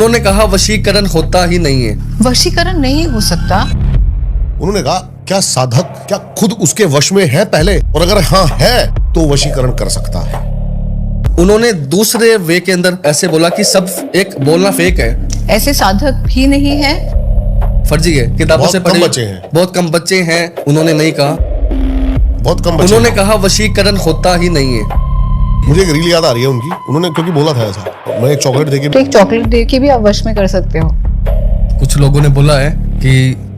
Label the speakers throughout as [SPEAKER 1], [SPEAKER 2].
[SPEAKER 1] उन्होंने कहा वशीकरण होता ही नहीं है।
[SPEAKER 2] वशीकरण नहीं हो सकता।
[SPEAKER 3] उन्होंने कहा क्या साधक क्या खुद उसके वश में है पहले, और अगर हाँ है तो वशीकरण कर सकता है।
[SPEAKER 1] उन्होंने दूसरे वे के अंदर ऐसे बोला कि सब एक बोलना फेक है,
[SPEAKER 2] ऐसे साधक भी नहीं है,
[SPEAKER 1] फर्जी है, किताबों
[SPEAKER 3] बहुत
[SPEAKER 1] से
[SPEAKER 3] कम
[SPEAKER 1] पढ़े
[SPEAKER 3] बच्चे हैं।
[SPEAKER 1] बहुत कम बच्चे हैं। उन्होंने नहीं कहा,
[SPEAKER 3] बहुत कम बच्चे
[SPEAKER 1] उन्होंने
[SPEAKER 3] हैं।
[SPEAKER 1] कहा वशीकरण होता ही नहीं है।
[SPEAKER 3] मुझे एक रील याद आ रही है उनकी, उन्होंने क्योंकि बोला था ऐसा, मैं एक चॉकलेट देके
[SPEAKER 2] तो एक चॉकलेट दे के भी आप वश में कर सकते हो।
[SPEAKER 1] कुछ लोगों ने बोला है कि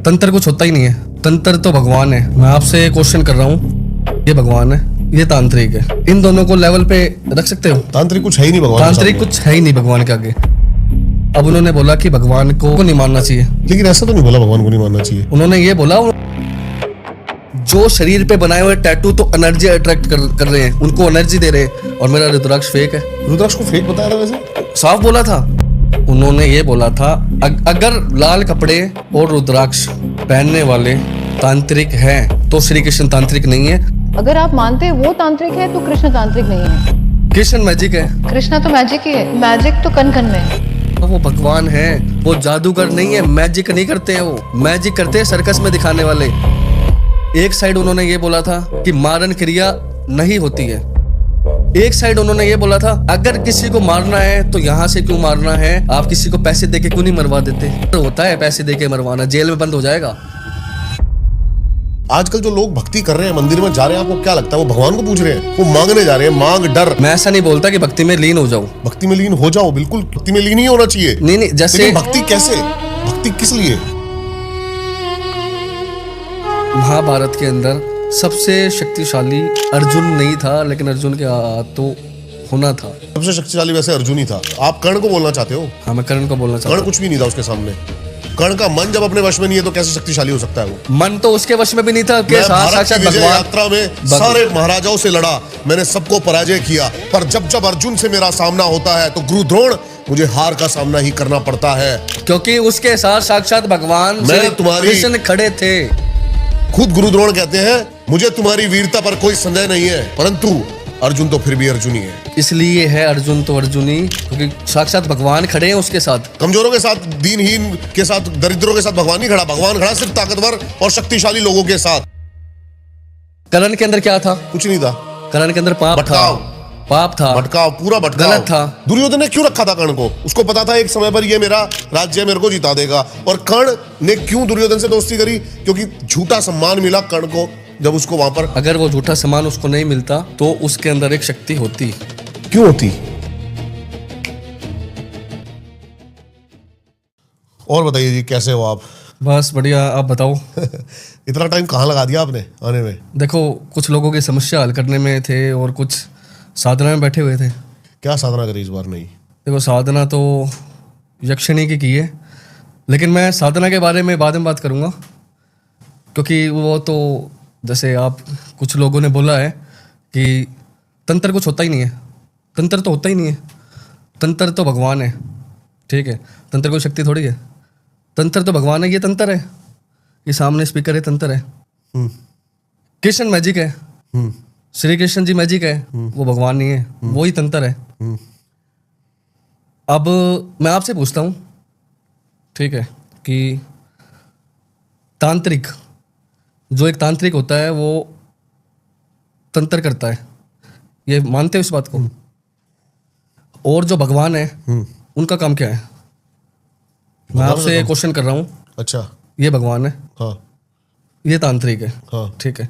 [SPEAKER 1] तंत्र कुछ होता ही नहीं है, तंत्र तो भगवान है। मैं आपसे क्वेश्चन कर रहा हूँ, ये भगवान है, ये तांत्रिक है, इन दोनों को लेवल पे रख सकते हो?
[SPEAKER 3] तांत्रिक कुछ है ही नहीं भगवान के
[SPEAKER 1] तांत्रिक
[SPEAKER 3] सामने।
[SPEAKER 1] कुछ है ही नहीं भगवान के आगे। अब उन्होंने बोला कि भगवान को नहीं मानना चाहिए,
[SPEAKER 3] लेकिन ऐसा तो नहीं बोला भगवान को नहीं मानना चाहिए।
[SPEAKER 1] उन्होंने ये बोला जो शरीर पे बनाए हुए टैटू तो एनर्जी अट्रैक्ट कर रहे हैं, उनको एनर्जी दे रहे हैं, और मेरा रुद्राक्ष फेक है।
[SPEAKER 3] रुद्राक्ष को फेक बताया था वैसे?
[SPEAKER 1] साफ बोला था। उन्होंने ये बोला था अगर लाल कपड़े और रुद्राक्ष पहनने वाले तांत्रिक हैं तो श्री कृष्ण तांत्रिक नहीं है।
[SPEAKER 2] अगर आप मानते हैं वो तांत्रिक है तो कृष्ण तांत्रिक नहीं है।
[SPEAKER 1] कृष्ण मैजिक है,
[SPEAKER 2] कृष्णा तो मैजिक ही है, मैजिक तो कन कन में है।
[SPEAKER 1] तो वो भगवान है, वो जादूगर नहीं है, मैजिक नहीं करते हैं। वो मैजिक करते हैं सर्कस में दिखाने वाले। एक साइड उन्होंने ये बोला था कि मारन क्रिया नहीं होती है, एक साइड उन्होंने ये बोला था अगर किसी को मारना है तो यहाँ से क्यों मारना है, आप किसी को पैसे देके क्यों नहीं मरवा देते? तो होता है पैसे देके मरवाना, जेल में बंद हो जाएगा।
[SPEAKER 3] आजकल जो लोग भक्ति कर रहे हैं, मंदिर में जा रहे हैं, आपको क्या लगता है वो भगवान को पूछ रहे हैं? वो मांगने जा रहे हैं, मांग डर।
[SPEAKER 1] मैं ऐसा नहीं बोलता कि भक्ति में लीन हो जाओ,
[SPEAKER 3] भक्ति में लीन हो जाओ, बिल्कुल भक्ति में लीन ही होना चाहिए।
[SPEAKER 1] नहीं जैसे
[SPEAKER 3] लेकिन भक्ति कैसे, भक्ति किस लिए?
[SPEAKER 1] महाभारत के अंदर सबसे शक्तिशाली अर्जुन नहीं था, लेकिन अर्जुन के तो होना था।
[SPEAKER 3] सबसे शक्तिशाली वैसे अर्जुन ही था। आप कर्ण को बोलना चाहते हो?
[SPEAKER 1] हाँ, मैं कर्ण को बोलना चाहता
[SPEAKER 3] कर्ण
[SPEAKER 1] हूँ।
[SPEAKER 3] कुछ भी नहीं था उसके सामने। कर्ण का मन जब अपने वश में नहीं है तो कैसे शक्तिशाली हो सकता है वो?
[SPEAKER 1] मन तो उसके वश में भी नहीं था कि
[SPEAKER 3] मैं भारत
[SPEAKER 1] साक्षात
[SPEAKER 3] की विजय
[SPEAKER 1] भगवान।
[SPEAKER 3] यात्रा में सारे महाराजाओं से लड़ा, मैंने सबको पराजय किया, पर जब जब अर्जुन से मेरा सामना होता है तो गुरु द्रोण मुझे हार का सामना ही करना पड़ता है,
[SPEAKER 1] क्योंकि उसके साथ साक्षात भगवान
[SPEAKER 3] मैं तुम्हारी-
[SPEAKER 1] कृष्ण खड़े थे।
[SPEAKER 3] खुद गुरु द्रोण कहते हैं मुझे तुम्हारी वीरता पर कोई संदेह नहीं है, परंतु अर्जुन तो फिर भी अर्जुन ही है।
[SPEAKER 1] इसलिए है अर्जुन तो अर्जुन ही, क्योंकि साक्षात भगवान खड़े हैं उसके साथ।
[SPEAKER 3] कमजोरों के साथ, दीनहीन के साथ, दरिद्रों के साथ भगवान नहीं खड़ा। भगवान खड़ा सिर्फ ताकतवर और शक्तिशाली लोगों के साथ।
[SPEAKER 1] कर्ण के अंदर क्या था?
[SPEAKER 3] कुछ नहीं था।
[SPEAKER 1] कर्ण के अंदर पाप था,
[SPEAKER 3] भटकाव।
[SPEAKER 1] पाप था,
[SPEAKER 3] भटकाव, पूरा भटकाव
[SPEAKER 1] गलत था।
[SPEAKER 3] दुर्योधन ने क्यों रखा था कर्ण को? उसको पता था एक समय पर ये मेरा राज्य मेरे को जिता देगा। और कर्ण ने क्यों दुर्योधन से दोस्ती करी? क्योंकि झूठा सम्मान मिला कर्ण को जब उसको वहां पर।
[SPEAKER 1] अगर वो झूठा सम्मान उसको नहीं मिलता तो उसके अंदर एक शक्ति होती।
[SPEAKER 3] क्यों होती? और बताइए जी, कैसे हो आप?
[SPEAKER 1] बस बढ़िया, आप बताओ।
[SPEAKER 3] इतना टाइम कहाँ लगा दिया आपने आने में?
[SPEAKER 1] देखो, कुछ लोगों की समस्या हल करने में थे और कुछ साधना में बैठे हुए थे।
[SPEAKER 3] क्या साधना करी इस बार? नहीं,
[SPEAKER 1] देखो, साधना तो यक्षिणी की है, लेकिन मैं साधना के बारे में बाद में बात करूँगा, क्योंकि वो तो जैसे आप कुछ लोगों ने बोला है कि तंत्र कुछ होता ही नहीं है। तंत्र तो होता ही नहीं है, तंत्र तो भगवान है। ठीक है, तंत्र कोई शक्ति थोड़ी है, तंत्र तो भगवान है। ये तंत्र है, ये सामने स्पीकर है, तंत्र है। कृष्ण मैजिक है, श्री कृष्ण जी मैजिक है, वो भगवान नहीं है, वो ही तंत्र है। अब मैं आपसे पूछता हूँ, ठीक है, कि तांत्रिक, जो एक तांत्रिक होता है वो तंत्र करता है, ये मानते हो इस बात को? और जो भगवान है उनका काम क्या है? मैं आपसे क्वेश्चन कर रहा हूँ।
[SPEAKER 3] अच्छा,
[SPEAKER 1] ये भगवान है,
[SPEAKER 3] हाँ
[SPEAKER 1] ये तांत्रिक है,
[SPEAKER 3] हाँ,
[SPEAKER 1] ठीक है,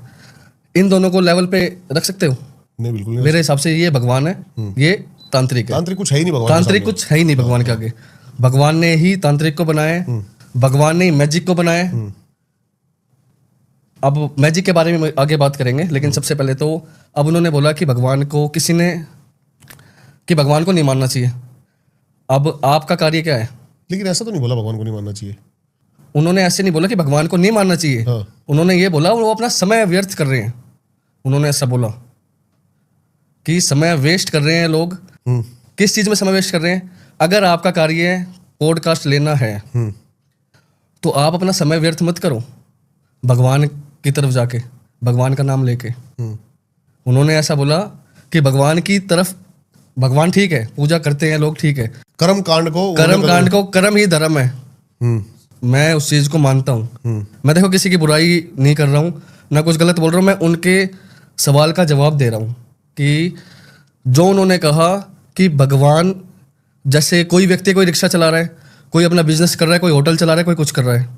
[SPEAKER 1] इन दोनों को लेवल पे रख सकते हो?
[SPEAKER 3] नहीं, बिल्कुल नहीं।
[SPEAKER 1] मेरे हिसाब से ये भगवान है, ये तांत्रिक है।
[SPEAKER 3] तांत्रिक कुछ है ही नहीं भगवान के
[SPEAKER 1] तांत्रिक
[SPEAKER 3] सामने।
[SPEAKER 1] कुछ है ही नहीं भगवान के आगे। भगवान ने ही तांत्रिक को बनाया है, भगवान ने ही मैजिक को बनाया है। अब मैजिक के बारे में आगे बात करेंगे, लेकिन सबसे पहले तो अब उन्होंने बोला कि भगवान को किसी ने, कि भगवान को नहीं मानना चाहिए। अब आपका कार्य क्या है?
[SPEAKER 3] लेकिन ऐसा तो नहीं बोला भगवान को नहीं मानना चाहिए।
[SPEAKER 1] उन्होंने ऐसे नहीं बोला कि भगवान को नहीं मानना चाहिए।
[SPEAKER 3] हाँ।
[SPEAKER 1] उन्होंने ये बोला वो अपना समय व्यर्थ कर रहे हैं। उन्होंने ऐसा बोला कि समय वेस्ट कर रहे हैं लोग। किस चीज़ में समय वेस्ट कर रहे हैं? अगर आपका कार्य पॉडकास्ट लेना है तो आप अपना समय व्यर्थ मत करो भगवान की तरफ जाके, भगवान का नाम लेके। उन्होंने ऐसा बोला कि भगवान की तरफ भगवान ठीक है, पूजा करते हैं लोग, ठीक है।
[SPEAKER 3] कर्म कांड को
[SPEAKER 1] कर्म ही धर्म है, मैं उस चीज को मानता हूँ। मैं देखो किसी की बुराई नहीं कर रहा हूँ, ना कुछ गलत बोल रहा हूँ, मैं उनके सवाल का जवाब दे रहा हूँ कि जो उन्होंने कहा कि भगवान, जैसे कोई व्यक्ति कोई रिक्शा चला रहा है, कोई अपना बिजनेस कर रहा है, कोई होटल चला रहा है, कोई कुछ कर रहा है,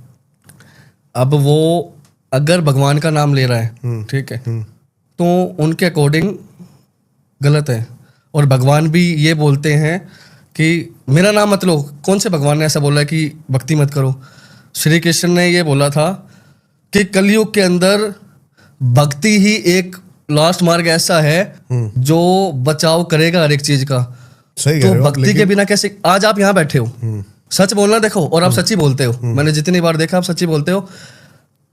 [SPEAKER 1] अब वो अगर भगवान का नाम ले रहा है, ठीक है, तो उनके अकॉर्डिंग गलत है। और भगवान भी ये बोलते हैं कि मेरा नाम मत लो। कौन से भगवान ने ऐसा बोला है कि भक्ति मत करो? श्री कृष्ण ने ये बोला था कि कलयुग के अंदर भक्ति ही एक लास्ट मार्ग ऐसा है जो बचाव करेगा हर एक चीज का।
[SPEAKER 3] सही
[SPEAKER 1] तो
[SPEAKER 3] कह रहे हो आप,
[SPEAKER 1] भक्ति
[SPEAKER 3] लेकिन
[SPEAKER 1] के बिना कैसे आज आप यहाँ बैठे हो? सच बोलना देखो, और आप सच्ची बोलते हो, मैंने जितनी बार देखा आप सच्ची बोलते हो।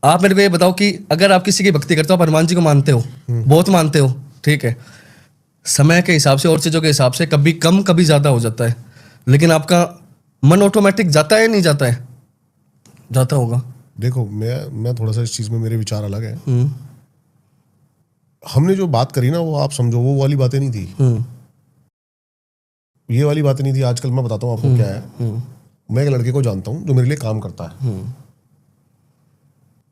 [SPEAKER 1] आप मेरे को ये बताओ कि अगर आप किसी की भक्ति करते हो, आप हनुमान जी को मानते हो, बहुत मानते हो, ठीक है, समय के हिसाब से और चीजों के हिसाब से कभी कम कभी ज्यादा हो जाता है, लेकिन आपका मन ऑटोमेटिक जाता है, नहीं जाता है? जाता होगा।
[SPEAKER 3] देखो मैं थोड़ा सा इस चीज में मेरे विचार अलग है। हमने जो बात करी ना, वो आप समझो वो वाली बातें नहीं थी, ये वाली बातें नहीं थी। आजकल मैं बताता हूँ आपको क्या है। मैं एक लड़के को जानता हूँ जो मेरे लिए काम करता है,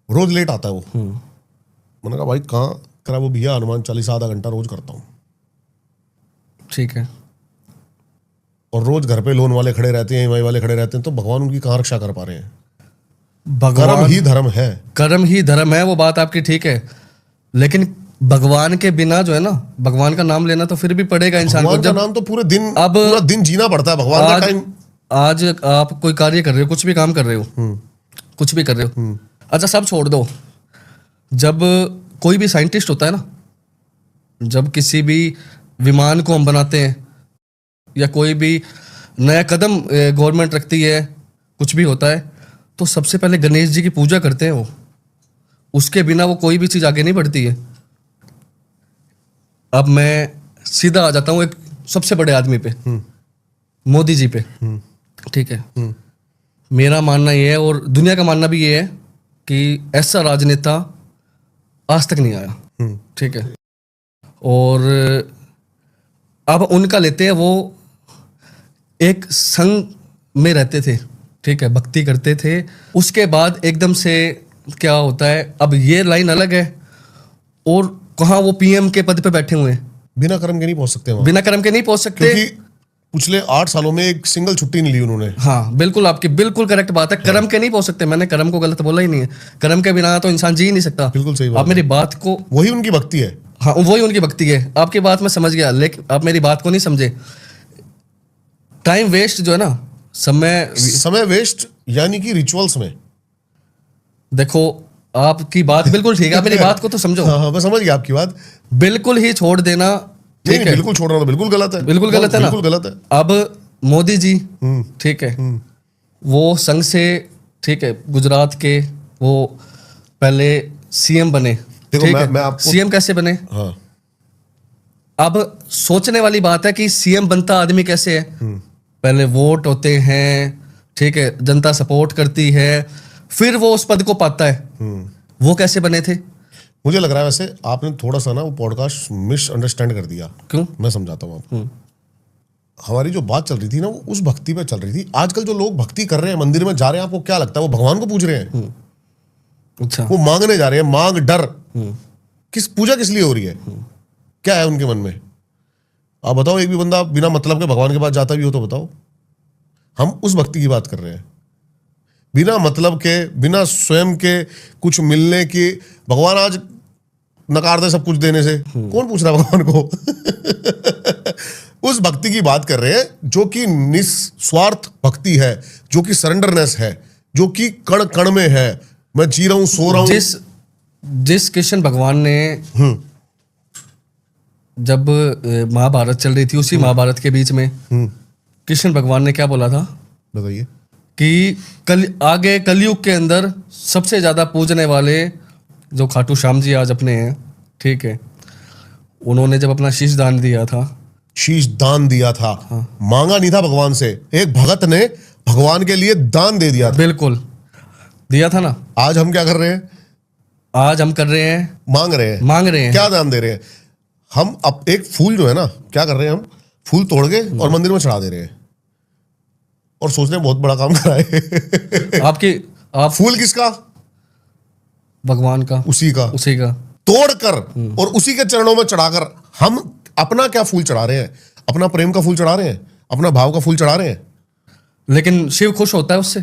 [SPEAKER 3] रोज लेट आता है वो। मैंने कहा भाई कहाँ करा? वो भैया हनुमान चालीसा आधा घंटा रोज करता हूँ।
[SPEAKER 1] ठीक है।
[SPEAKER 3] और रोज घर पे लोन वाले खड़े रहते हैं, ईएमआई वाले खड़े रहते हैं, तो भगवान उनकी कहाँ रक्षा कर पा रहे हैं? कर्म
[SPEAKER 1] भगवान
[SPEAKER 3] ही धर्म है।
[SPEAKER 1] कर्म ही धर्म है, वो बात आपकी ठीक है, लेकिन भगवान के बिना जो है ना, भगवान का नाम लेना तो फिर भी पड़ेगा इंसान को।
[SPEAKER 3] भगवान का
[SPEAKER 1] जब
[SPEAKER 3] नाम तो पूरे दिन
[SPEAKER 1] अब
[SPEAKER 3] पूरा दिन जीना पड़ता है। भगवान का टाइम
[SPEAKER 1] आज आप कोई कार्य कर रहे हो, कुछ भी काम कर रहे हो, कुछ भी कर रहे हो, अच्छा सब छोड़ दो। जब कोई भी साइंटिस्ट होता है ना, जब किसी भी विमान को हम बनाते हैं या कोई भी नया कदम गवर्नमेंट रखती है, कुछ भी होता है, तो सबसे पहले गणेश जी की पूजा करते हैं वो। उसके बिना वो कोई भी चीज आगे नहीं बढ़ती है। अब मैं सीधा आ जाता हूँ एक सबसे बड़े आदमी पे, मोदी जी पे, ठीक है। मेरा मानना ये है और दुनिया का मानना भी ये है कि ऐसा राजनेता आज तक नहीं आया, ठीक है। और अब उनका लेते हैं, वो एक संघ में रहते थे, ठीक है, भक्ति करते थे, उसके बाद एकदम से क्या होता है, अब ये लाइन अलग है और कहाँ वो पीएम के पद पे बैठे हुए हैं,
[SPEAKER 3] बिना कर्म के नहीं पहुंच सकते वहां।
[SPEAKER 1] बिना कर्म के नहीं पहुंच सकते,
[SPEAKER 3] क्योंकि पिछले 8 सालों में एक सिंगल छुट्टी नहीं ली उन्होंने।
[SPEAKER 1] हाँ बिल्कुल, आपकी बिल्कुल करेक्ट बात है, कर्म के नहीं पहुंच सकते। मैंने कर्म को गलत बोला ही नहीं है, कर्म के बिना तो इंसान जी ही नहीं सकता।
[SPEAKER 3] बिल्कुल सही बात
[SPEAKER 1] आप मेरी बात को,
[SPEAKER 3] वही उनकी भक्ति है।
[SPEAKER 1] हाँ वही उनकी भक्ति है, आपकी बात मैं समझ गया, लेकिन आप मेरी बात को नहीं समझे। टाइम वेस्ट जो है ना,
[SPEAKER 3] समय वेस्ट यानी कि रिचुअल्स में।
[SPEAKER 1] देखो आपकी बात बिल्कुल ठीक है, आप मेरी बात को तो समझो।
[SPEAKER 3] हाँ मैं समझ गया आपकी बात।
[SPEAKER 1] बिल्कुल ही छोड़ देना,
[SPEAKER 3] नहीं,
[SPEAKER 1] ठीक है,
[SPEAKER 3] बिल्कुल छोड़ना तो बिल्कुल गलत है,
[SPEAKER 1] बिल्कुल गलत है ना,
[SPEAKER 3] बिल्कुल गलत है।
[SPEAKER 1] अब मोदी जी, ठीक है, वो संघ से, ठीक है, गुजरात के वो पहले सीएम बने,
[SPEAKER 3] देखो
[SPEAKER 1] ठीक है।
[SPEAKER 3] मैं आपको
[SPEAKER 1] सीएम कैसे बने?
[SPEAKER 3] हाँ
[SPEAKER 1] अब सोचने वाली बात है कि सीएम बनता आदमी कैसे है। पहले वोट होते हैं, ठीक है, जनता सपोर्ट करती है, फिर वो उस पद को पाता है। वो कैसे बने थे?
[SPEAKER 3] मुझे लग रहा है वैसे आपने थोड़ा सा ना वो पॉडकास्ट मिसअंडरस्टैंड कर दिया।
[SPEAKER 1] क्यों?
[SPEAKER 3] मैं समझाता हूँ आपको। हमारी जो बात चल रही थी ना, वो उस भक्ति पे चल रही थी। आजकल जो लोग भक्ति कर रहे हैं, मंदिर में जा रहे हैं, आपको क्या लगता है वो भगवान को पूज रहे हैं?
[SPEAKER 1] अच्छा,
[SPEAKER 3] वो मांगने जा रहे हैं, मांग डर। किस पूजा किस लिए हो रही है? क्या है उनके मन में? आप बताओ, एक भी बंदा बिना मतलब के भगवान के पास जाता भी हो तो बताओ। हम उस भक्ति की बात कर रहे हैं, बिना मतलब के, बिना स्वयं के कुछ मिलने की। भगवान आज नकार दे सब कुछ देने से, कौन पूछ रहा है भगवान को? उस भक्ति की बात कर रहे हैं जो कि निस्वार्थ भक्ति है, जो कि सरेंडरनेस है, जो कि कण कण में है। मैं जी रहा हूं, सो रहा हूं।
[SPEAKER 1] जिस कृष्ण भगवान ने जब महाभारत चल रही थी, उसी महाभारत के बीच में कृष्ण भगवान ने क्या बोला था?
[SPEAKER 3] बताइए।
[SPEAKER 1] कि आगे कलयुग के अंदर सबसे ज्यादा पूजने वाले जो खाटू श्याम जी आज अपने हैं, ठीक है, उन्होंने जब अपना शीश दान दिया था,
[SPEAKER 3] शीश दान दिया था, मांगा नहीं था भगवान से। एक भगत ने भगवान के लिए दान दे दिया था।
[SPEAKER 1] बिल्कुल दिया था ना।
[SPEAKER 3] आज हम क्या कर रहे हैं?
[SPEAKER 1] आज हम कर रहे हैं,
[SPEAKER 3] मांग रहे हैं।
[SPEAKER 1] मांग रहे हैं।
[SPEAKER 3] क्या दान दे रहे हैं हम? अब एक फूल जो है ना, क्या कर रहे हैं हम? फूल तोड़ के और मंदिर में चढ़ा दे रहे हैं और सोच रहे हैं बहुत बड़ा काम करा है।
[SPEAKER 1] आप
[SPEAKER 3] फूल किसका?
[SPEAKER 1] भगवान का,
[SPEAKER 3] उसी का।
[SPEAKER 1] उसी का
[SPEAKER 3] तोड़कर और उसी के चरणों में चढ़ाकर हम अपना क्या फूल चढ़ा रहे हैं? अपना प्रेम का फूल चढ़ा रहे हैं, अपना भाव का फूल चढ़ा रहे हैं।
[SPEAKER 1] लेकिन शिव खुश होता है उससे,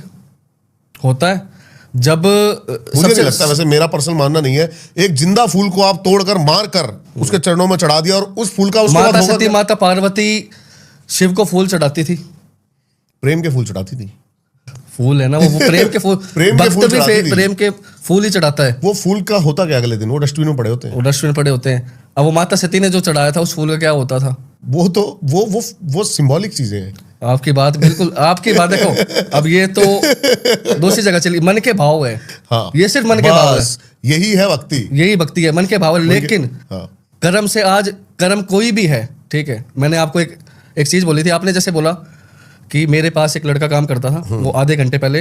[SPEAKER 1] होता है जब
[SPEAKER 3] मुझे नहीं लगता, वैसे मेरा पर्सनल मानना नहीं है, एक जिंदा फूल को आप तोड़कर मार कर उसके चरणों में चढ़ा दिया और उस फूल का उसके बाद
[SPEAKER 1] माता
[SPEAKER 3] होगा
[SPEAKER 1] सती
[SPEAKER 3] क्या?
[SPEAKER 1] माता पार्वती शिव को फूल चढ़ाती थी,
[SPEAKER 3] प्रेम के फूल चढ़ाती थी।
[SPEAKER 1] फूल है ना वो प्रेम के फूल।
[SPEAKER 3] प्रेम के
[SPEAKER 1] भक्त
[SPEAKER 3] फूल
[SPEAKER 1] भी
[SPEAKER 3] चढ़ाती थी।
[SPEAKER 1] प्रेम के फूल ही चढ़ाता है।
[SPEAKER 3] वो फूल का होता क्या अगले दिन? वो डस्टबिन में पड़े होते हैं।
[SPEAKER 1] वो डस्टबिन पड़े होते हैं। अब वो माता सती ने जो चढ़ाया था उस फूल का क्या होता था?
[SPEAKER 3] वो तो वो सिंबॉलिक चीजें हैं।
[SPEAKER 1] आपकी बात बिल्कुल, आपकी बात देखो, अब ये तो दूसरी जगह चली, मन के भाव है।
[SPEAKER 3] हाँ,
[SPEAKER 1] ये सिर्फ मन के भाव है,
[SPEAKER 3] बस यही है भक्ति।
[SPEAKER 1] यही भक्ति है, मन के भाव है। लेकिन
[SPEAKER 3] हाँ।
[SPEAKER 1] कर्म से, आज कर्म कोई भी है, ठीक है। मैंने आपको एक चीज बोली थी, आपने जैसे बोला कि मेरे पास एक लड़का काम करता था, वो आधे घंटे पहले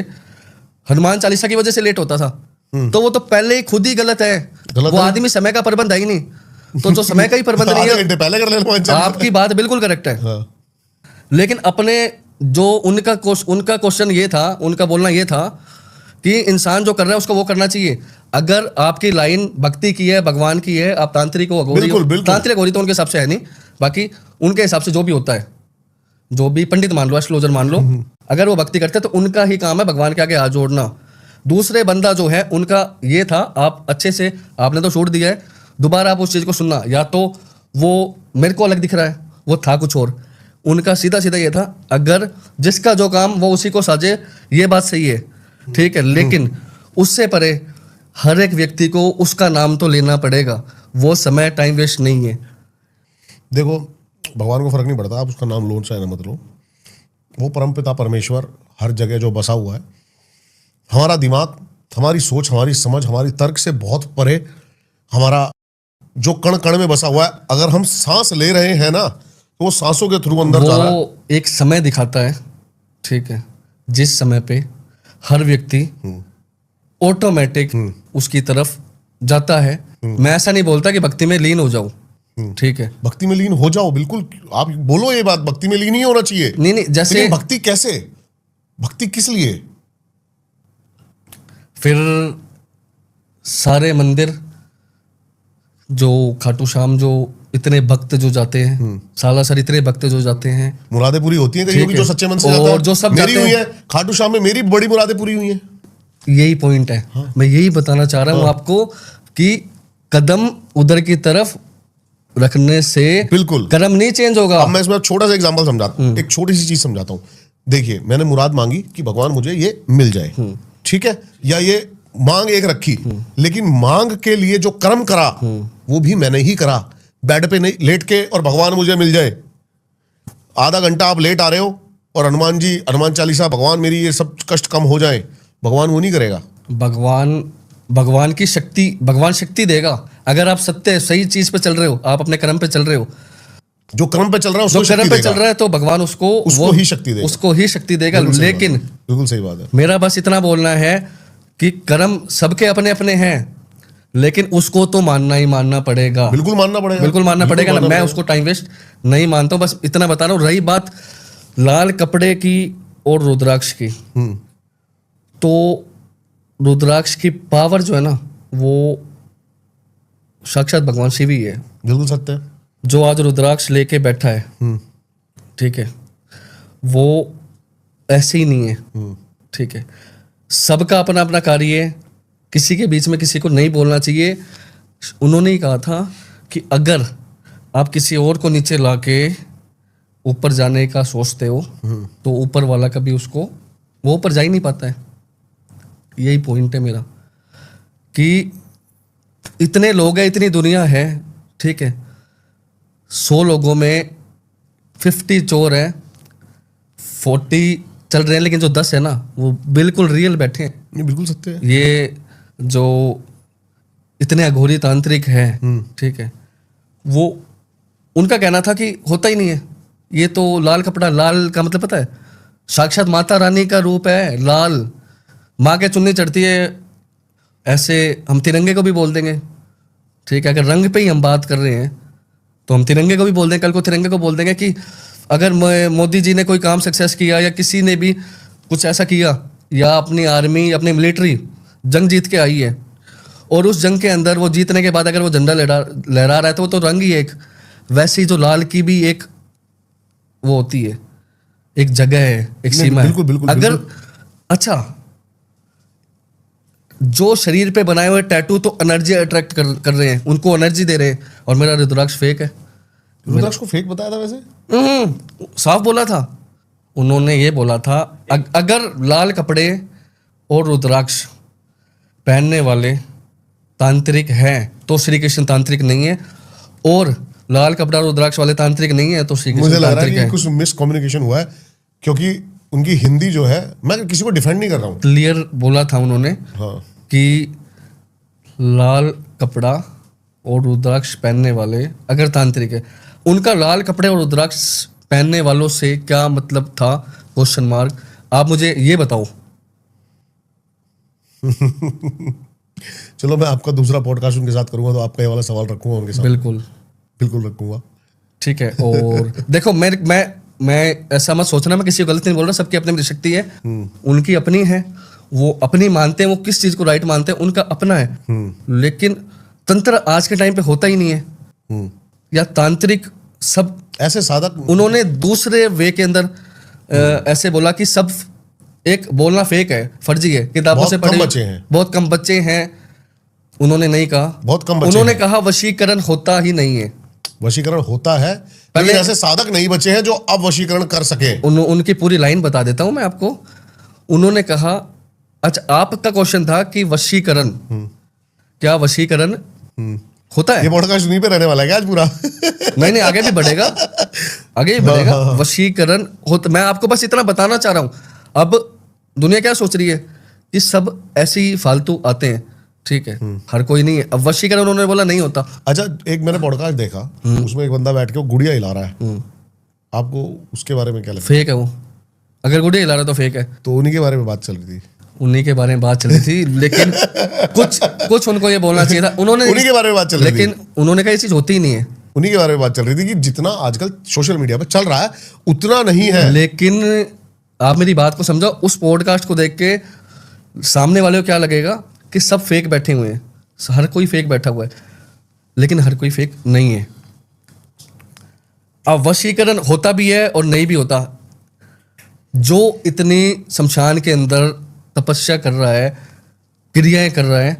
[SPEAKER 1] हनुमान चालीसा की वजह से लेट होता था, तो वो तो पहले ही खुद ही गलत है। वो आदमी समय का प्रबंध है ही नहीं, तो जो समय का ही प्रबंध नहीं
[SPEAKER 3] आधे घंटे पहले कर लेना।
[SPEAKER 1] आपकी बात बिल्कुल करेक्ट है।
[SPEAKER 3] हाँ।
[SPEAKER 1] लेकिन अपने जो उनका क्वेश्चन ये था, उनका बोलना ये था कि इंसान जो कर रहा है उसको वो करना चाहिए। अगर आपकी लाइन भक्ति की है, भगवान की है, आप तांत्रिक हो, अघोरी हो,
[SPEAKER 3] बिल्कुल।
[SPEAKER 1] तांत्रिक अघोरी तो उनके हिसाब से है नहीं, बाकी उनके हिसाब से जो भी होता है, जो भी पंडित मान लो, एस्ट्रोलॉजर मान लो, अगर वो भक्ति करते हैं तो उनका ही काम है भगवान के आगे हाथ जोड़ना। दूसरे बंदा जो है उनका ये था, आप अच्छे से, आपने तो छोड़ दिया है, दोबारा आप उस चीज को सुनना, या तो वो मेरे को अलग दिख रहा है, वो था कुछ और। उनका सीधा सीधा ये था, अगर जिसका जो काम वो उसी को साजे, ये बात सही है, ठीक है, लेकिन उससे परे हर एक व्यक्ति को उसका नाम तो लेना पड़ेगा। वो समय टाइम वेस्ट नहीं है।
[SPEAKER 3] देखो, भगवान को फर्क नहीं पड़ता, आप उसका नाम लो चाहे ना मत लो। वो परमपिता परमेश्वर हर जगह जो बसा हुआ है, हमारा दिमाग, हमारी सोच, हमारी समझ, हमारी तर्क से बहुत परे हमारा जो कण कण में बसा हुआ है। अगर हम सांस ले रहे हैं ना, तो वो सांसों के थ्रू अंदर जा रहा है।
[SPEAKER 1] वो एक समय दिखाता है, ठीक है, जिस समय पे हर व्यक्ति ऑटोमेटिक उसकी तरफ जाता है। मैं ऐसा नहीं बोलता कि भक्ति में लीन हो जाऊं, ठीक है,
[SPEAKER 3] भक्ति में लीन हो जाओ, बिल्कुल आप बोलो ये बात, भक्ति में लीन ही होना चाहिए।
[SPEAKER 1] नहीं, जैसे
[SPEAKER 3] लेकिन भक्ति कैसे? भक्ति किस लिए?
[SPEAKER 1] फिर सारे मंदिर जो खाटू श्याम, जो इतने भक्त जो जाते हैं, सालासर इतने भक्त जो जाते हैं,
[SPEAKER 3] मुरादें पूरी होती हैं कहीं
[SPEAKER 1] ठीक
[SPEAKER 3] भी
[SPEAKER 1] है।
[SPEAKER 3] जो सच्चे मन से जाता
[SPEAKER 1] और
[SPEAKER 3] है।
[SPEAKER 1] जो सब
[SPEAKER 3] मेरी
[SPEAKER 1] जाते
[SPEAKER 3] हुई
[SPEAKER 1] हैं।
[SPEAKER 3] है खाटू श्याम में, मेरी बड़ी मुरादें पूरी हुई हैं।
[SPEAKER 1] यही पॉइंट है। मैं यही बताना चाह रहा हूँ आपको कि कदम उधर की तरफ रखने से
[SPEAKER 3] बिल्कुल
[SPEAKER 1] कर्म नहीं चेंज होगा।
[SPEAKER 3] अब मैं इसमें छोटा सा एग्जांपल समझाता हूँ, एक छोटी सी चीज समझाता हूँ। देखिए, मैंने मुराद मांगी कि भगवान मुझे ये मिल जाए, ठीक है, या ये मांग एक रखी, लेकिन मांग के लिए जो कर्म करा वो भी मैंने ही करा। बेड पे नहीं लेट के और भगवान मुझे मिल जाए। आधा घंटा आप लेट आ रहे हो और हनुमान जी, हनुमान चालीसा, भगवान मेरी ये सब कष्ट कम हो जाए, भगवान वो नहीं करेगा।
[SPEAKER 1] भगवान की शक्ति, भगवान शक्ति देगा। अगर आप सत्य सही चीज पे चल रहे हो, आप अपने कर्म पे चल रहे हो,
[SPEAKER 3] जो कर्म पे चल रहा है
[SPEAKER 1] जो
[SPEAKER 3] उसको
[SPEAKER 1] कर्म
[SPEAKER 3] शक्ति
[SPEAKER 1] पे
[SPEAKER 3] देगा।
[SPEAKER 1] चल रहा है, तो भगवान उसको
[SPEAKER 3] ही शक्ति देगा।
[SPEAKER 1] उसको ही शक्ति देगा।
[SPEAKER 3] बिल्कुल सही
[SPEAKER 1] लेकिन
[SPEAKER 3] बात है। बिल्कुल सही बात है।
[SPEAKER 1] मेरा बस इतना बोलना है कि कर्म सबके अपने अपने हैं, लेकिन उसको तो मानना ही मानना पड़ेगा।
[SPEAKER 3] बिल्कुल मानना पड़ेगा,
[SPEAKER 1] बिल्कुल मानना पड़ेगा ना। मैं
[SPEAKER 3] पड़ेगा।
[SPEAKER 1] उसको टाइम वेस्ट नहीं मानता हूँ, बस इतना बता रहा हूँ। रही बात लाल कपड़े की और रुद्राक्ष की, तो रुद्राक्ष की पावर जो है ना, वो साक्षात भगवान शिव ही है।
[SPEAKER 3] बिल्कुल सत्य है।
[SPEAKER 1] जो आज रुद्राक्ष लेके बैठा है, ठीक है, वो ऐसे ही नहीं है, ठीक है। सबका अपना अपना कार्य है, किसी के बीच में किसी को नहीं बोलना चाहिए। उन्होंने ही कहा था कि अगर आप किसी और को नीचे लाके ऊपर जाने का सोचते हो, तो ऊपर वाला कभी उसको, वो ऊपर जा ही नहीं पाता है। यही पॉइंट है मेरा कि इतने लोग हैं, इतनी दुनिया है, ठीक है, 100 लोगों में 50 चोर हैं, 40 चल रहे हैं, लेकिन जो 10 है ना, वो बिल्कुल रियल बैठे हैं।
[SPEAKER 3] ये बिल्कुल सत्य है।
[SPEAKER 1] ये जो इतने अघोरी तांत्रिक हैं, ठीक है, वो उनका कहना था कि होता ही नहीं है। ये तो लाल कपड़ा, लाल का मतलब पता है, साक्षात माता रानी का रूप है लाल। माँ के चुन्नी चढ़ती है, ऐसे हम तिरंगे को भी बोल देंगे, ठीक है। अगर रंग पे ही हम बात कर रहे हैं तो हम तिरंगे को भी बोल देंगे, कल को तिरंगे को बोल देंगे कि अगर मोदी जी ने कोई काम सक्सेस किया या किसी ने भी कुछ ऐसा किया, या अपनी आर्मी अपनी मिलिट्री जंग जीत के आई है और उस जंग के अंदर वो जीतने के बाद अगर वो झंडा लहरा रहा है तो वो तो रंग ही एक, वैसी जो लाल की भी एक वो होती है, एक जगह है, एक
[SPEAKER 3] नहीं,
[SPEAKER 1] सीमा
[SPEAKER 3] बिल्कुल,
[SPEAKER 1] है।
[SPEAKER 3] बिल्कुल,
[SPEAKER 1] अगर
[SPEAKER 3] बिल्कुल।
[SPEAKER 1] अच्छा, जो शरीर पे बनाए हुए टैटू तो एनर्जी अट्रैक्ट कर रहे हैं, उनको एनर्जी दे रहे हैं, और मेरा रुद्राक्ष फेक है।
[SPEAKER 3] रुद्राक्ष को फेक बताया था वैसे?
[SPEAKER 1] साफ बोला था उन्होंने, ये बोला था अगर लाल कपड़े और रुद्राक्ष पहनने वाले तांत्रिक हैं तो श्री कृष्ण तांत्रिक नहीं है, और लाल कपड़ा रुद्राक्ष वाले तांत्रिक नहीं है तो श्री
[SPEAKER 3] मुझे
[SPEAKER 1] कृष्ण
[SPEAKER 3] लग रहा है
[SPEAKER 1] तांत्रिक
[SPEAKER 3] कि
[SPEAKER 1] है।
[SPEAKER 3] कुछ मिसकम्युनिकेशन हुआ है, क्योंकि उनकी हिंदी जो है, मैं किसी को डिफेंड नहीं कर रहा हूँ।
[SPEAKER 1] क्लियर बोला था उन्होंने
[SPEAKER 3] हाँ,
[SPEAKER 1] कि लाल कपड़ा और रुद्राक्ष पहनने वाले अगर तांत्रिक है, उनका लाल कपड़े और रुद्राक्ष पहनने वालों से क्या मतलब था, क्वेश्चन मार्क। आप मुझे ये बताओ।
[SPEAKER 3] चलो मैं आपका दूसरा पॉडकास्ट उनके साथ करूंगा तो आपका ये वाला सवाल रखूंगा उनके साथ,
[SPEAKER 1] बिल्कुल
[SPEAKER 3] बिल्कुल रखूंगा।
[SPEAKER 1] ठीक है। और देखो, मैं ऐसा मत सोचना, मैं किसी को गलत नहीं बोल रहा, सबकी अपनी अपनी शक्ति है, उनकी अपनी है, वो अपनी मानते हैं, वो किस चीज को राइट मानते हैं, उनका अपना है। लेकिन तंत्र आज के टाइम पे होता ही नहीं है, या तांत्रिक सब
[SPEAKER 3] ऐसे साधक
[SPEAKER 1] उन्होंने दूसरे वे के अंदर ऐसे बोला कि सब एक बोलना फेक है, फर्जी है, किताबों
[SPEAKER 3] बहुत
[SPEAKER 1] से
[SPEAKER 3] कम
[SPEAKER 1] पढ़े
[SPEAKER 3] बच्चे हैं।
[SPEAKER 1] बहुत कम बच्चे हैं। उन्होंने नहीं कहा,
[SPEAKER 3] बहुत कम बच्चे
[SPEAKER 1] उन्होंने
[SPEAKER 3] हैं।
[SPEAKER 1] कहा वशीकरण होता ही नहीं है।
[SPEAKER 3] वशीकरण होता है,
[SPEAKER 1] पहले-
[SPEAKER 3] लेकिन ऐसे साधक नहीं बचे हैं जो अब वशीकरण कर सके।
[SPEAKER 1] उनकी पूरी लाइन बता देता हूं मैं आपको। उन्होंने कहा, अच्छा आपका क्वेश्चन था कि वशीकरण, क्या वशीकरण होता है?
[SPEAKER 3] ये पॉडकास्ट नहीं पे रहने वाला है क्या आज पूरा?
[SPEAKER 1] नहीं नहीं, आगे भी बढ़ेगा, आगे भी बढ़ेगा। वशीकरण होता, मैं आपको बस इतना बताना चाह रहा हूं। अब दुनिया क्या सोच रही है कि सब ऐसे ही फालतू आते हैं, ठीक है, हर कोई नहीं है। अब वशीकरण उन्होंने बोला नहीं होता।
[SPEAKER 3] अच्छा, एक मैंने पॉडकास्ट देखा, उसमें एक बंदा बैठ के वो गुड़िया हिला रहा है। आपको उसके बारे में क्या लगता
[SPEAKER 1] फेक है वो, अगर गुड़िया हिला रहा तो फेक है।
[SPEAKER 3] है? तो उन्हीं के बारे में बात चल रही थी।
[SPEAKER 1] उन्हीं के बारे में बात चल रही थी, लेकिन कुछ उनको ये बोलना चाहिए था उन्होंने,
[SPEAKER 3] उन्हीं के बारे में बात चल रही थी।
[SPEAKER 1] लेकिन उन्होंने कहा ये चीज होती ही नहीं है।
[SPEAKER 3] उन्हीं के बारे में बात चल रही थी कि जितना आजकल सोशल मीडिया पे चल रहा है उतना नहीं है।
[SPEAKER 1] लेकिन आप मेरी बात को समझो, उस पॉडकास्ट को देख के सामने वाले को क्या लगेगा कि सब फेक बैठे हुए हैं, हर कोई फेक बैठा हुआ है, लेकिन हर कोई फेक नहीं है। अब वशीकरण होता भी है और नहीं भी होता। जो इतनी शमशान के अंदर तपस्या कर रहा है, क्रियाएं कर रहा है,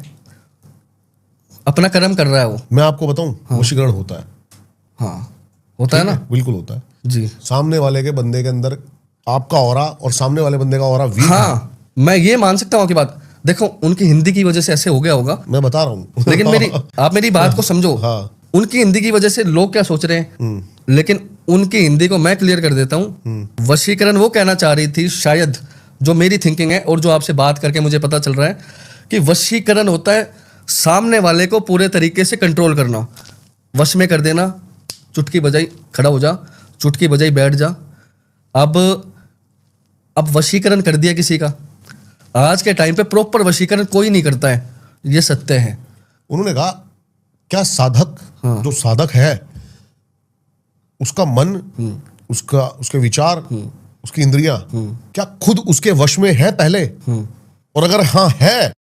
[SPEAKER 1] अपना कर्म कर रहा है वो,
[SPEAKER 3] मैं आपको बताऊं, वशीकरण होता है।
[SPEAKER 1] हाँ होता है ना,
[SPEAKER 3] बिल्कुल होता है।
[SPEAKER 1] जी
[SPEAKER 3] सामने वाले के बंदे के अंदर आपका ऑरा और सामने वाले बंदे का ऑरा वीक है।
[SPEAKER 1] हाँ, मैं ये मान सकता हूँ कि बात, देखो उनकी हिंदी की वजह से ऐसे हो गया होगा,
[SPEAKER 3] मैं बता रहा हूँ।
[SPEAKER 1] लेकिन आप मेरी बात को समझो।
[SPEAKER 3] हाँ।
[SPEAKER 1] उनकी हिंदी की वजह से लोग क्या सोच रहे हैं, लेकिन उनकी हिंदी को मैं क्लियर कर देता हूँ। वशीकरण वो कहना चाह रही थी, शायद जो मेरी थिंकिंग है और जो आपसे बात करके मुझे पता चल रहा है, कि वशीकरण होता है सामने वाले को पूरे तरीके से कंट्रोल करना, वश में कर देना, चुटकी बजाई खड़ा हो जा, चुटकी बजाई बैठ जा। अब वशीकरण कर दिया किसी का, आज के टाइम पे प्रॉपर वशीकरण कोई नहीं करता है, ये सत्य है।
[SPEAKER 3] उन्होंने कहा, क्या साधक जो साधक है उसका मन, उसके विचार, उसकी इंद्रियां क्या खुद उसके वश में है पहले? और अगर हाँ है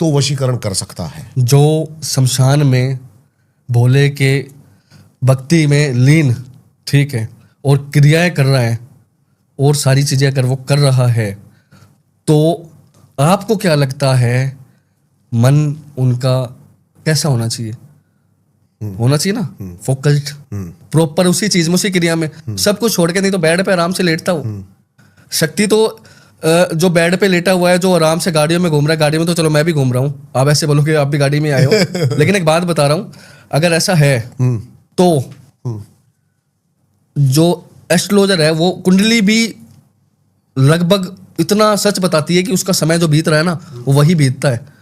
[SPEAKER 3] तो वशीकरण कर सकता है।
[SPEAKER 1] जो शमशान में भोले के भक्ति में लीन, ठीक है, और क्रियाएं कर रहा है और सारी चीजें अगर वो कर रहा है, तो आपको क्या लगता है मन उनका कैसा होना चाहिए? होना चाहिए ना फोकस्ड, प्रॉपर उसी चीज में, उसी क्रिया में, सब कुछ छोड़ के। नहीं तो बेड पे आराम से लेटता हो। शक्ति तो जो बेड पे लेटा हुआ है, जो आराम से गाड़ियों में घूम रहा है, गाड़ी में तो चलो मैं भी घूम रहा हूँ, आप ऐसे बोलो कि आप भी गाड़ी में आए हो, लेकिन एक बात बता रहा हूँ, अगर ऐसा है तो जो एस्ट्रोलॉजर है वो कुंडली भी लगभग इतना सच बताती है कि उसका समय जो बीत रहा है ना, वो वही बीतता है।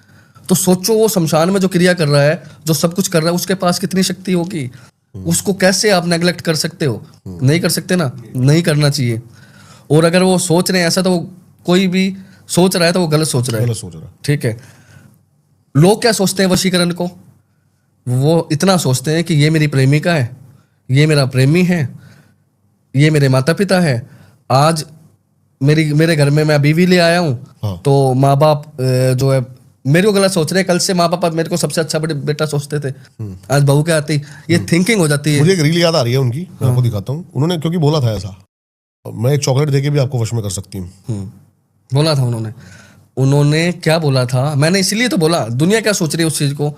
[SPEAKER 1] तो सोचो वो शमशान में जो क्रिया कर रहा है, जो सब कुछ कर रहा है, उसके पास कितनी शक्ति होगी, उसको कैसे आप नेग्लेक्ट कर सकते हो? नहीं कर सकते ना, नहीं करना चाहिए। और अगर वो सोच रहे हैं ऐसा, तो वो कोई भी सोच रहा है तो वो गलत सोच रहा है,
[SPEAKER 3] गलत सोच रहा है।
[SPEAKER 1] ठीक है। लोग क्या सोचते हैं वशीकरण को? वो इतना सोचते हैं कि ये मेरी प्रेमिका है, ये मेरा प्रेमी है, ये मेरे माता पिता है, आज मेरे घर में मैं बीवी ले आया हूँ,
[SPEAKER 3] हाँ।
[SPEAKER 1] तो माँ बाप जो है मेरे को गलत सोच रहे हैं, कल से माँ बाप मेरे को सबसे अच्छा बेटा सोचते थे, आज बहू के आती ये थिंकिंग हो जाती है।
[SPEAKER 3] मुझे एक रील याद आ रही है उनकी, मैं आपको दिखाता हूँ। उन्होंने क्योंकि बोला था ऐसा, मैं एक चॉकलेट देके भी आपको वश में कर सकती हूँ।
[SPEAKER 1] बोला था उन्होंने क्या बोला था, मैंने इसीलिए तो बोला दुनिया क्या सोच रही है उस चीज को,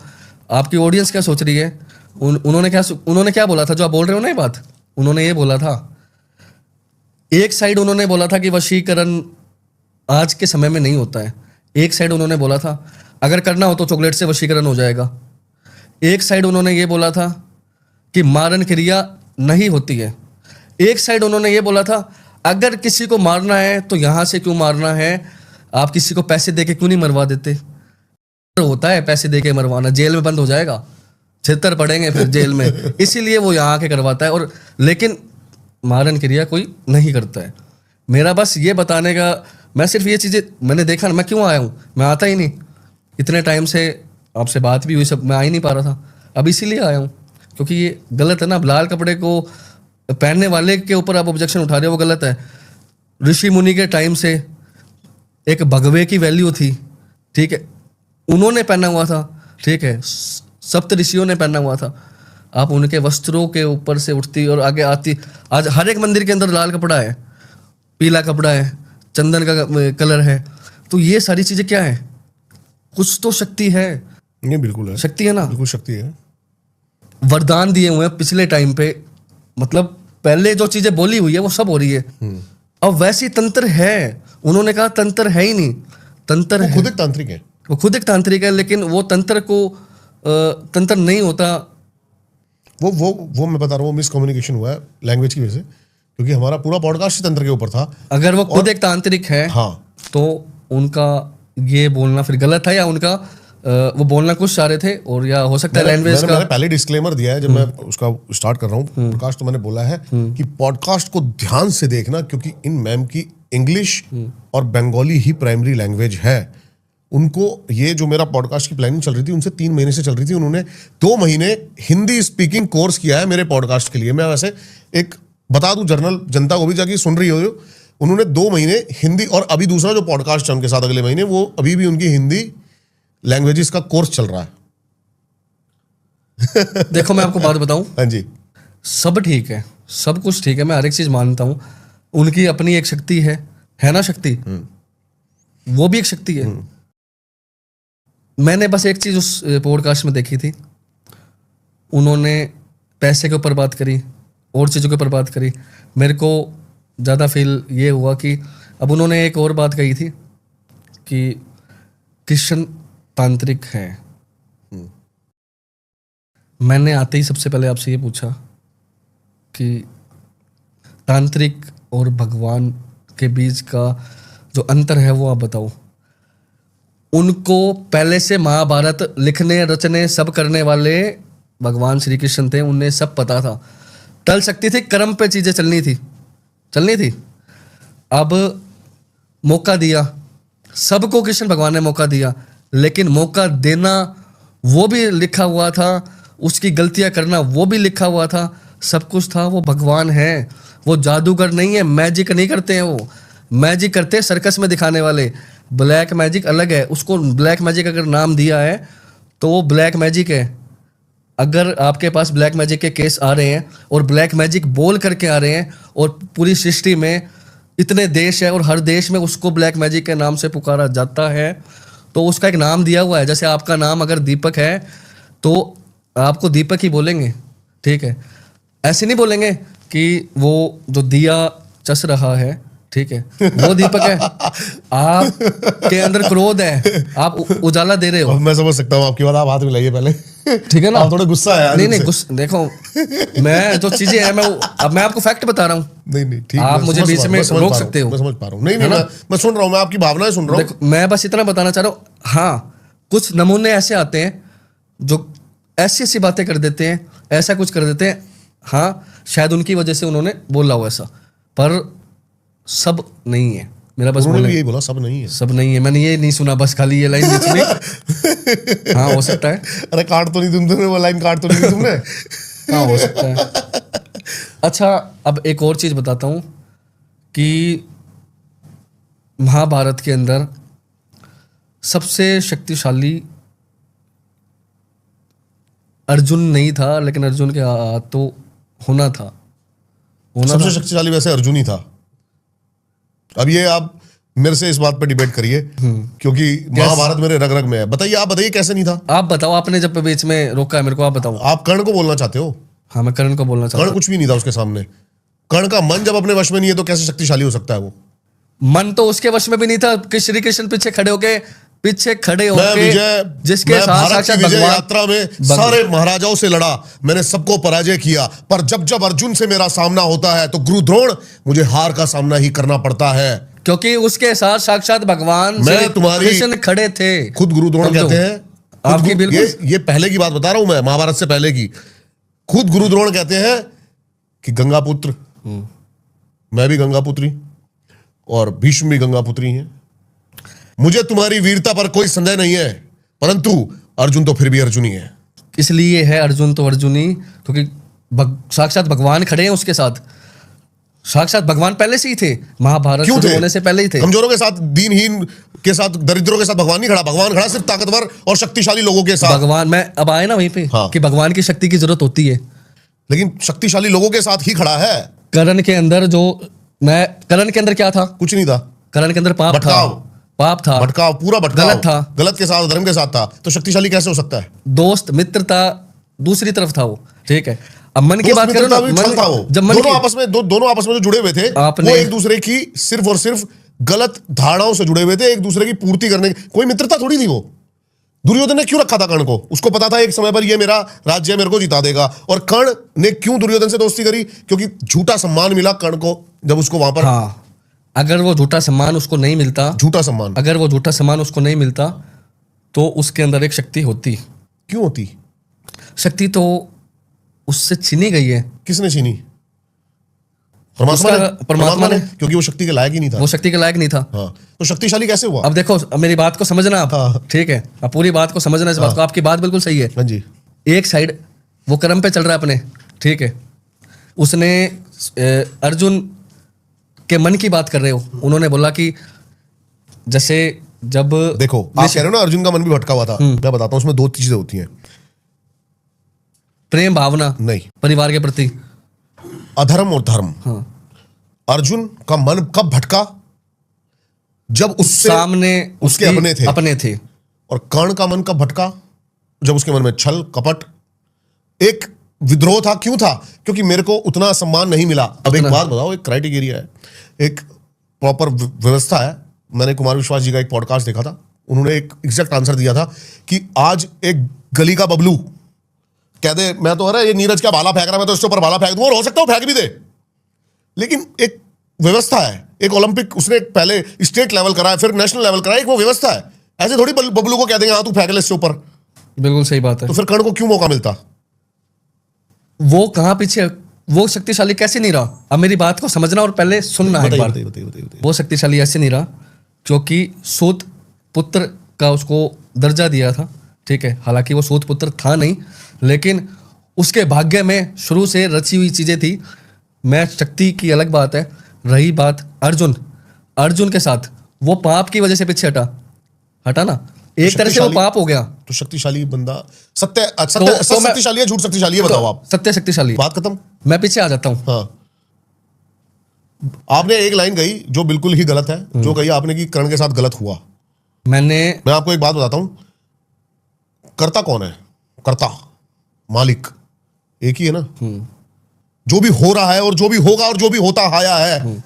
[SPEAKER 1] आपकी ऑडियंस क्या सोच रही है। उन्होंने क्या बोला था जो आप बोल रहे हो ना ये बात, उन्होंने ये बोला था, एक साइड उन्होंने बोला था कि वशीकरण आज के समय में नहीं होता है, एक साइड उन्होंने बोला था अगर करना हो तो चॉकलेट से वशीकरण हो जाएगा, एक साइड उन्होंने ये बोला था कि मारण क्रिया नहीं होती है, एक साइड उन्होंने ये बोला था अगर किसी को मारना है तो यहां से क्यों मारना है, आप किसी को पैसे देके क्यों नहीं मरवा देते। होता है पैसे देके मरवाना, जेल में बंद हो जाएगा, छितर पड़ेंगे फिर जेल में, इसीलिए वो यहाँ आके करवाता है। और लेकिन मारण क्रिया कोई नहीं करता है। मेरा बस ये बताने का, मैं सिर्फ ये चीज़ें मैंने देखा, मैं क्यों आया हूँ, मैं आता ही नहीं, इतने टाइम से आपसे बात भी हुई, सब मैं आ ही नहीं पा रहा था, अब इसीलिए आया हूँ क्योंकि ये गलत है ना, लाल कपड़े को पहनने वाले के ऊपर आप ऑब्जेक्शन उठा रहे हो, वो गलत है। ऋषि मुनि के टाइम से एक भगवे की वैल्यू थी, ठीक है, उन्होंने पहना हुआ था, ठीक है, सप्त ऋषियों ने पहना हुआ था, आप उनके वस्त्रों के ऊपर से उठती और आगे आती। आज हर एक मंदिर के अंदर लाल कपड़ा है, पीला कपड़ा है, चंदन का कलर है, तो ये सारी चीजें क्या है, कुछ तो शक्ति है।
[SPEAKER 3] ये बिल्कुल है,
[SPEAKER 1] शक्ति है ना,
[SPEAKER 3] बिल्कुल शक्ति है।
[SPEAKER 1] वरदान दिए हुए हैं पिछले टाइम पे, मतलब पहले जो चीजें बोली हुई है वो सब हो रही है। अब वैसी तंत्र है, उन्होंने कहा तंत्र है ही नहीं, तंत्र है,
[SPEAKER 3] खुद एक तांत्रिक है,
[SPEAKER 1] वो खुद एक तांत्रिक है, लेकिन वो तंत्र को तंत्र नहीं होता।
[SPEAKER 3] वो मैं बता रहा हूँ, वो मिसकम्युनिकेशन हुआ है लैंग्वेज की वजह से, क्योंकि हमारा पूरा पॉडकास्ट तंत्र के ऊपर था।
[SPEAKER 1] अगर वो खुद एक तांत्रिक है,
[SPEAKER 3] हाँ,
[SPEAKER 1] तो उनका ये बोलना फिर गलत है, या उनका वो बोलना कुछ चाह रहे थे, और या हो सकता है लैंग्वेज का।
[SPEAKER 3] मैंने पहले डिस्क्लेमर दिया है जब मैं उसका स्टार्ट कर रहा हूँ पॉडकास्ट, तो मैंने बोला है कि पॉडकास्ट को ध्यान से देखना, क्योंकि इन मैम की इंग्लिश और बंगाली ही प्राइमरी लैंग्वेज है। उनको ये जो मेरा पॉडकास्ट की प्लानिंग चल रही थी उनसे 3 महीने से चल रही थी, उन्होंने 2 महीने हिंदी स्पीकिंग कोर्स किया है मेरे पॉडकास्ट के लिए। मैं वैसे एक बता दूं जनरल जनता को भी, जाके सुन रही हो, उन्होंने 2 महीने हिंदी, और अभी दूसरा जो पॉडकास्ट है उनके साथ अगले महीने, वो अभी भी उनकी हिंदी लैंग्वेजेस का कोर्स चल रहा है।
[SPEAKER 1] देखो मैं आपको बात बताऊं,
[SPEAKER 3] हाँ जी,
[SPEAKER 1] सब ठीक है, सब कुछ ठीक है, मैं हर एक चीज मानता हूं, उनकी अपनी एक शक्ति है ना, शक्ति वो भी एक शक्ति है। मैंने बस एक चीज उस पॉडकास्ट में देखी थी, उन्होंने पैसे के ऊपर बात करी और चीज़ों के ऊपर बात करी, मेरे को ज़्यादा फील ये हुआ कि अब उन्होंने एक और बात कही थी कि कृष्ण तांत्रिक है। मैंने आते ही सबसे पहले आपसे ये पूछा कि तांत्रिक और भगवान के बीच का जो अंतर है वो आप बताओ। उनको पहले से महाभारत लिखने रचने सब करने वाले भगवान श्री कृष्ण थे, उन्हें सब पता था, टल सकती थी, कर्म पे चीजें चलनी थी। अब मौका दिया सबको, कृष्ण भगवान ने मौका दिया, लेकिन मौका देना वो भी लिखा हुआ था, उसकी गलतियां करना वो भी लिखा हुआ था, सब कुछ था। वो भगवान है, वो जादूगर नहीं है, मैजिक नहीं करते हैं, वो मैजिक करते हैं सर्कस में दिखाने वाले। ब्लैक मैजिक अलग है, उसको ब्लैक मैजिक अगर नाम दिया है तो वो ब्लैक मैजिक है। अगर आपके पास ब्लैक मैजिक के केस आ रहे हैं और ब्लैक मैजिक बोल करके आ रहे हैं, और पूरी सृष्टि में इतने देश है और हर देश में उसको ब्लैक मैजिक के नाम से पुकारा जाता है, तो उसका एक नाम दिया हुआ है। जैसे आपका नाम अगर दीपक है तो आपको दीपक ही बोलेंगे, ठीक है, ऐसे नहीं बोलेंगे कि वो जो दिया चस रहा है, ठीक है, वो दीपक है। आपके अंदर क्रोध है, आप उजाला दे रहे हो।
[SPEAKER 3] मैं समझ सकता हूँ आपकी बात, आप हाथ मिलाइए पहले,
[SPEAKER 1] ठीक है ना।
[SPEAKER 3] आप थोड़ा गुस्सा है।
[SPEAKER 1] नहीं गुस्सा, देखो मैं जो चीजें हैं मैं आपको फैक्ट बता रहा हूँ।
[SPEAKER 3] नहीं ठीक,
[SPEAKER 1] आप मुझे बीच में रोक सकते हो।
[SPEAKER 3] मैं समझ पा रहा हूँ। नहीं मैं सुन रहा हूँ, मैं आपकी भावनाएं सुन रहा हूँ।
[SPEAKER 1] मैं बस इतना बताना चाह रहा हूँ, हाँ कुछ नमूने ऐसे आते हैं जो ऐसी बातें कर देते हैं, ऐसा कुछ कर देते हैं, हाँ शायद उनकी वजह से उन्होंने बोला हो ऐसा, पर सब नहीं है। मेरा बस
[SPEAKER 3] उन्होंने भी यही बोला, सब नहीं है,
[SPEAKER 1] सब नहीं है। मैंने ये नहीं सुना, बस खाली ये लाइन नहीं सुनी। हाँ हो सकता है।
[SPEAKER 3] अरे काट तो नहीं तुमने वो लाइन, काट तो नहीं तुमने।
[SPEAKER 1] हाँ हो सकता है। अच्छा, अब एक और चीज बताता हूं कि महाभारत के अंदर सबसे शक्तिशाली अर्जुन नहीं था, लेकिन अर्जुन के हाथ तो होना था।
[SPEAKER 3] सबसे शक्तिशाली वैसे अर्जुन ही था। अब ये आप मेरे से इस बात पर डिबेट करिए, क्योंकि महाभारत मेरे रग रग में है। बताइए, आप बताइए कैसे नहीं था?
[SPEAKER 1] आप बताओ, आपने जब बीच में रोका है मेरे को, आप बताओ।
[SPEAKER 3] आप कर्ण को बोलना चाहते हो?
[SPEAKER 1] हाँ, मैं कर्ण को बोलना चाहता
[SPEAKER 3] कर्ण कुछ भी नहीं था उसके सामने। कर्ण का मन जब अपने वश में नहीं है तो कैसे शक्तिशाली हो सकता है वो?
[SPEAKER 1] हूं। मन तो उसके वश में भी नहीं था कि श्री कृष्ण पीछे खड़े
[SPEAKER 3] मैं विजय,
[SPEAKER 1] जिसके
[SPEAKER 3] मैं
[SPEAKER 1] साथ
[SPEAKER 3] भारत की
[SPEAKER 1] साक्षात
[SPEAKER 3] विजय
[SPEAKER 1] भगवान
[SPEAKER 3] यात्रा में सारे महाराजाओं से लड़ा, मैंने सबको पराजय किया, पर जब जब अर्जुन से मेरा सामना होता है तो गुरु द्रोण मुझे हार का सामना ही करना पड़ता है,
[SPEAKER 1] क्योंकि उसके साथ साक्षात भगवान
[SPEAKER 3] मैं
[SPEAKER 1] श्री
[SPEAKER 3] तुम्हारी-
[SPEAKER 1] कृष्ण खड़े थे।
[SPEAKER 3] खुद गुरु द्रोण
[SPEAKER 1] समझो।
[SPEAKER 3] कहते हैं, खुद
[SPEAKER 1] आपकी बिल्कुल
[SPEAKER 3] ये पहले की बात बता रहा हूं मैं, महाभारत से पहले की। खुद गुरु द्रोण कहते हैं कि गंगा पुत्र, मैं भी गंगा पुत्री और भीष्म भी गंगा पुत्री हैं, मुझे तुम्हारी वीरता पर कोई संदेह नहीं है, परंतु अर्जुन तो फिर भी अर्जुन ही है।
[SPEAKER 1] इसलिए है अर्जुन तो अर्जुन ही, क्योंकि साक्षात भगवान खड़े हैं उसके साथ। साक्षात भगवान पहले से ही थे, महाभारत
[SPEAKER 3] क्यों
[SPEAKER 1] शुरू
[SPEAKER 3] थे?
[SPEAKER 1] होने से पहले ही थे।
[SPEAKER 3] कमजोरों के साथ, दीनहीन के साथ, दरिद्रों के साथ भगवान नहीं खड़ा। भगवान खड़ा सिर्फ ताकतवर और शक्तिशाली लोगों के साथ।
[SPEAKER 1] भगवान, मैं अब आए ना वहीं पे,
[SPEAKER 3] हाँ।
[SPEAKER 1] कि भगवान की शक्ति की जरूरत होती है,
[SPEAKER 3] लेकिन शक्तिशाली लोगों के साथ ही खड़ा है।
[SPEAKER 1] कर्ण के अंदर कर्ण के अंदर क्या था?
[SPEAKER 3] कुछ नहीं था।
[SPEAKER 1] कर्ण के अंदर पाप था।
[SPEAKER 3] भटकाव।
[SPEAKER 1] पाप था,
[SPEAKER 3] भटकाव, पूरा भटकाव,
[SPEAKER 1] गलत था।
[SPEAKER 3] गलत के साथ, धर्म के साथ था, तो शक्तिशाली कैसे हो सकता है?
[SPEAKER 1] दोस्त मित्रता दूसरी तरफ था वो, ठीक है। अब मन की
[SPEAKER 3] दोस्त
[SPEAKER 1] बात करो
[SPEAKER 3] मित्रता
[SPEAKER 1] ना,
[SPEAKER 3] भी छल था वो।
[SPEAKER 1] जब मन
[SPEAKER 3] दोनों आपस में दोनों आपस में जो जुड़े हुए थे,
[SPEAKER 1] आपने-
[SPEAKER 3] वो एक दूसरे की सिर्फ और सिर्फ गलत धारणाओं से जुड़े हुए थे, एक दूसरे की पूर्ति करने की कोई मित्रता थोड़ी थी वो। दुर्योधन ने क्यों रखा था कर्ण को? उसको पता था एक समय पर ये मेरा राज्य मेरे को जिता देगा। और कर्ण ने क्यों दुर्योधन से दोस्ती करी? क्योंकि झूठा सम्मान मिला कर्ण को जब उसको वहां पर।
[SPEAKER 1] हाँ, अगर वो झूठा सम्मान उसको नहीं मिलता,
[SPEAKER 3] झूठा सम्मान
[SPEAKER 1] अगर वो झूठा सम्मान उसको नहीं मिलता, तो उसके अंदर एक शक्ति होती।
[SPEAKER 3] क्यों होती?
[SPEAKER 1] शक्ति तो उससे छीनी गई है।
[SPEAKER 3] किसने छीनी? परमात्मा ने।
[SPEAKER 1] परमात्मा ने।
[SPEAKER 3] क्योंकि वो शक्ति के लायक ही नहीं था।
[SPEAKER 1] वो शक्ति के लायक नहीं था।
[SPEAKER 3] हाँ, तो शक्तिशाली कैसे हुआ?
[SPEAKER 1] अब देखो, अब मेरी बात को समझना आप,
[SPEAKER 3] हाँ।
[SPEAKER 1] ठीक है? अब पूरी बात को समझना, इस बात को। आपकी बात बिल्कुल सही है।
[SPEAKER 3] हाँ जी।
[SPEAKER 1] एक साइड वो कर्म पे चल रहा है अपने, ठीक है। उसने अर्जुन के मन की बात कर रहे हो, उन्होंने बोला कि जैसे जब
[SPEAKER 3] देखो, आप कह रहे हो ना अर्जुन का मन भी भटका हुआ था। मैं बताता हूं, उसमें दो चीजें होती हैं।
[SPEAKER 1] प्रेम भावना,
[SPEAKER 3] नहीं,
[SPEAKER 1] परिवार के प्रति,
[SPEAKER 3] अधर्म और धर्म।
[SPEAKER 1] हाँ।
[SPEAKER 3] अर्जुन का मन कब भटका? जब उससे
[SPEAKER 1] सामने
[SPEAKER 3] उसके
[SPEAKER 1] उसकी
[SPEAKER 3] अपने थे।
[SPEAKER 1] थे।
[SPEAKER 3] और कर्ण का मन कब भटका? जब उसके मन में छल, कपट, एक विद्रोह था। क्यों था? क्योंकि मेरे को उतना सम्मान नहीं मिला। अब एक बात बताओ, एक क्राइटेरिया है, एक प्रॉपर व्यवस्था है। मैंने कुमार विश्वास जी का एक पॉडकास्ट देखा था, उन्होंने एक एग्जैक्ट आंसर दिया था कि आज एक गली का बबलू कह दे मैं तो, अरे ये नीरज क्या भाला फेंक रहा है, मैं तो इसके ऊपर भाला फेंक दूं, और हो सकता है वो फेंक भी दे, लेकिन एक व्यवस्था है। एक ओलंपिक उसने पहले स्टेट लेवल करा है, फिर नेशनल लेवल करा है, एक वो व्यवस्था है। ऐसे थोड़ी बबलू को कह देंगे हाँ तू फेंक ले इसके ऊपर।
[SPEAKER 1] बिल्कुल सही बात है।
[SPEAKER 3] तो फिर कर्ण को क्यों मौका मिलता?
[SPEAKER 1] वो कहाँ पीछे, वो शक्तिशाली कैसे नहीं रहा? अब मेरी बात को समझना और पहले सुनना है एक बार।
[SPEAKER 3] बताइए।
[SPEAKER 1] वो शक्तिशाली ऐसे नहीं रहा क्योंकि सूत पुत्र का उसको दर्जा दिया था, ठीक है। हालांकि वो सूत पुत्र था नहीं, लेकिन उसके भाग्य में शुरू से रची हुई चीजें थी। मैं शक्ति की अलग बात है। रही बात अर्जुन के साथ, वो पाप की वजह से पीछे हटा ना, एक तरह से वो पाप हो गया।
[SPEAKER 3] तो शक्तिशाली बंदा सत्य
[SPEAKER 1] तो
[SPEAKER 3] शक्तिशाली है, झूठ शक्तिशाली है, बताओ आप।
[SPEAKER 1] सत्य शक्तिशाली,
[SPEAKER 3] बात खत्म।
[SPEAKER 1] मैं पीछे आ जाता हूँ।
[SPEAKER 3] हाँ, आपने एक लाइन कही जो बिल्कुल ही गलत है, जो कही आपने कि कर्ण के साथ गलत हुआ। मैं आपको एक बात बताता हूं, कर्ता कौन है? कर्ता, मालिक एक ही है ना। जो भी हो रहा है और जो भी होगा और जो भी होता आया है,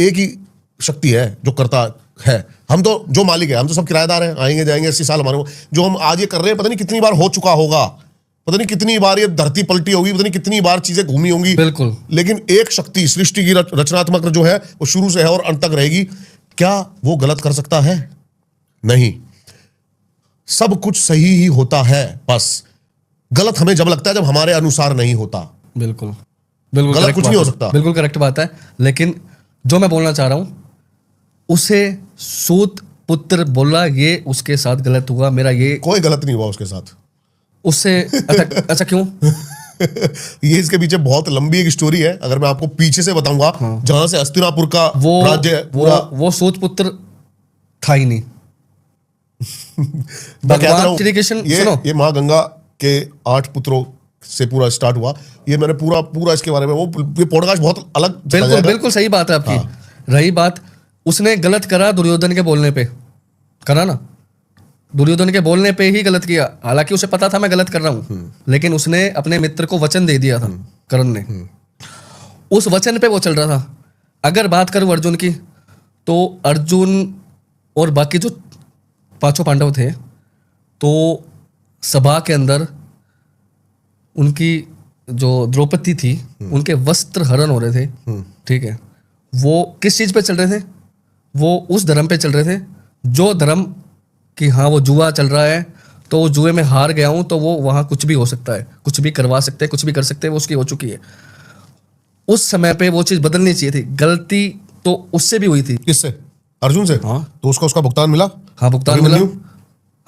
[SPEAKER 3] एक ही शक्ति है जो करता है। हम तो जो मालिक है, हम तो सब किराएदार हैं, आएंगे जाएंगे 80 साल हमारे। जो हम आज ये कर रहे हैं, पता नहीं कितनी बार हो चुका होगा, पता नहीं कितनी बार ये धरती पलटी होगी, पता नहीं कितनी बार चीजें घूमी होंगी।
[SPEAKER 1] बिल्कुल।
[SPEAKER 3] लेकिन एक शक्ति, सृष्टि की रचनात्मक जो है, वो शुरू से है और अंत तक रहेगी। क्या वो गलत कर सकता है? नहीं, सब कुछ सही ही होता है। बस गलत हमें जब लगता है जब हमारे अनुसार नहीं होता।
[SPEAKER 1] बिल्कुल बिल्कुल
[SPEAKER 3] गलत
[SPEAKER 1] correct
[SPEAKER 3] कुछ
[SPEAKER 1] बात
[SPEAKER 3] नहीं हो
[SPEAKER 1] है।
[SPEAKER 3] सकता।
[SPEAKER 1] बिल्कुल करेक्ट बात है। लेकिन जो मैं बोलना चाह रहा हूं, उसे सूत पुत्र बोला, ये उसके साथ गलत हुआ। मेरा ये
[SPEAKER 3] कोई गलत नहीं हुआ उसके साथ।
[SPEAKER 1] उससे अच्छा क्यों?
[SPEAKER 3] ये इसके पीछे बहुत लंबी एक स्टोरी है, अगर मैं आपको पीछे से बताऊंगा, जहां से हस्तिनापुर का राज्य पूरा
[SPEAKER 1] वो सूतपुत्र था ही नहीं।
[SPEAKER 3] मैं कहता
[SPEAKER 1] भगवान
[SPEAKER 3] हूं,
[SPEAKER 1] श्री कृष्ण, सुनो,
[SPEAKER 3] ये माँ गंगा के 8 पुत्रों से पूरा स्टार्ट हुआ। ये मैंने पूरा इसके बारे में, वो ये पॉडकास्ट बहुत अलग चला
[SPEAKER 1] बिल्कुल
[SPEAKER 3] जाएगा।
[SPEAKER 1] बिल्कुल सही बात है आपकी। रही बात, उसने गलत करा दुर्योधन के बोलने पे, करा ना, दुर्योधन के बोलने पे ही गलत किया। हालांकि उसे पता था मैं गलत कर रहा हूं, लेकिन उसने अपने मित्र को वचन दे दिया था कर्ण ने, उस वचन पे वो चल रहा था। अगर बात करूं अर्जुन की, तो अर्जुन और बाकी जो 5 पांडव थे, तो सभा के अंदर उनकी जो द्रौपदी थी, उनके वस्त्र हरण हो रहे थे, ठीक है। वो किस चीज पे चल रहे थे? वो उस धर्म पे चल रहे थे जो धर्म कि हाँ वो जुआ चल रहा है, तो वो जुए में हार गया हूं, तो वो वहां कुछ भी हो सकता है, कुछ भी करवा सकते हैं, कुछ भी कर सकते हैं, वो उसकी हो चुकी है। उस समय पे वो चीज बदलनी चाहिए थी। गलती तो उससे भी हुई थी।
[SPEAKER 3] किससे? अर्जुन से?
[SPEAKER 1] हाँ।
[SPEAKER 3] तो उसका भुगतान मिला?
[SPEAKER 1] हाँ, भुगतान मिला।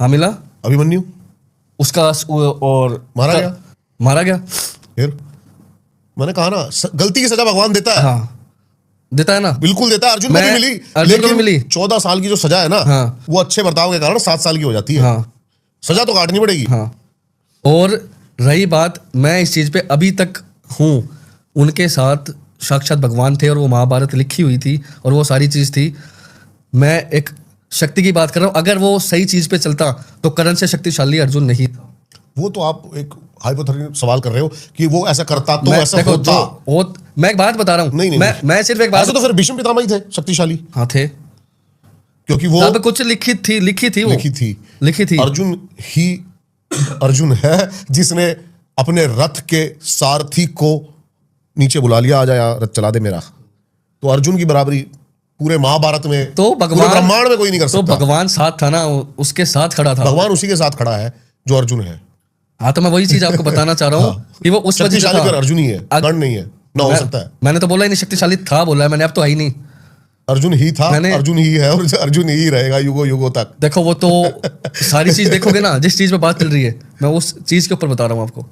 [SPEAKER 1] हाँ, मिला।
[SPEAKER 3] अभिमन्यु
[SPEAKER 1] उसका और मारा गया।
[SPEAKER 3] फिर मैंने कहा ना, गलती की सजा भगवान देता है।
[SPEAKER 1] हाँ, देता है ना,
[SPEAKER 3] बिल्कुल देता है। अर्जुन को भी मिली,
[SPEAKER 1] अर्जुन को भी मिली।
[SPEAKER 3] 14 साल की जो सजा है ना,
[SPEAKER 1] हाँ।
[SPEAKER 3] वो अच्छे बर्ताव के कारण 7 साल की हो जाती है।
[SPEAKER 1] हाँ,
[SPEAKER 3] सजा तो काटनी पड़ेगी।
[SPEAKER 1] हाँ। और रही बात, मैं इस चीज पे अभी तक हूं, उनके साथ साक्षात भगवान थे और वो महाभारत लिखी हुई थी और वो सारी चीज थी। मैं एक शक्ति की बात कर रहा हूं। अगर वो सही चीज पे चलता तो कर्ण से शक्तिशाली अर्जुन नहीं था।
[SPEAKER 3] वो तो आप एक हाइपोथेटिकल सवाल कर रहे हो कि वो ऐसा करता तो ऐसा
[SPEAKER 1] देखो,
[SPEAKER 3] होता।
[SPEAKER 1] मैं एक बात बता रहा हूं।
[SPEAKER 3] नहीं,
[SPEAKER 1] मैं सिर्फ एक बात,
[SPEAKER 3] ऐसे तो फिर भीष्म पितामह ही थे शक्तिशाली,
[SPEAKER 1] हाँ थे,
[SPEAKER 3] क्योंकि वो
[SPEAKER 1] तब कुछ लिखी थी।
[SPEAKER 3] अर्जुन है जिसने अपने रथ के सारथी को नीचे बुला लिया, आ जा रथ चला दे मेरा। तो अर्जुन की बराबरी पूरे महाभारत में,
[SPEAKER 1] तो भगवान,
[SPEAKER 3] ब्रह्मांड में कोई नहीं कर सकता।
[SPEAKER 1] तो भगवान साथ था ना, उसके साथ खड़ा था।
[SPEAKER 3] भगवान उसी के साथ खड़ा है जो अर्जुन है।
[SPEAKER 1] हाँ, तो मैं वही चीज आपको बताना चाह रहा हूँ कि वो उस वजह से था।
[SPEAKER 3] अर्जुन ही है, कर्ण नहीं है ना, हो सकता है।
[SPEAKER 1] मैंने तो बोला ही नहीं शक्तिशाली था, बोला है मैंने, अब तो है ही नहीं।
[SPEAKER 3] अर्जुन ही था, अर्जुन ही है और अर्जुन ही रहेगा युगों युगों तक।
[SPEAKER 1] देखो, वो तो सारी चीज देखोगे ना, जिस चीज पे बात चल रही है, मैं उस चीज के ऊपर बता रहा हूँ आपको,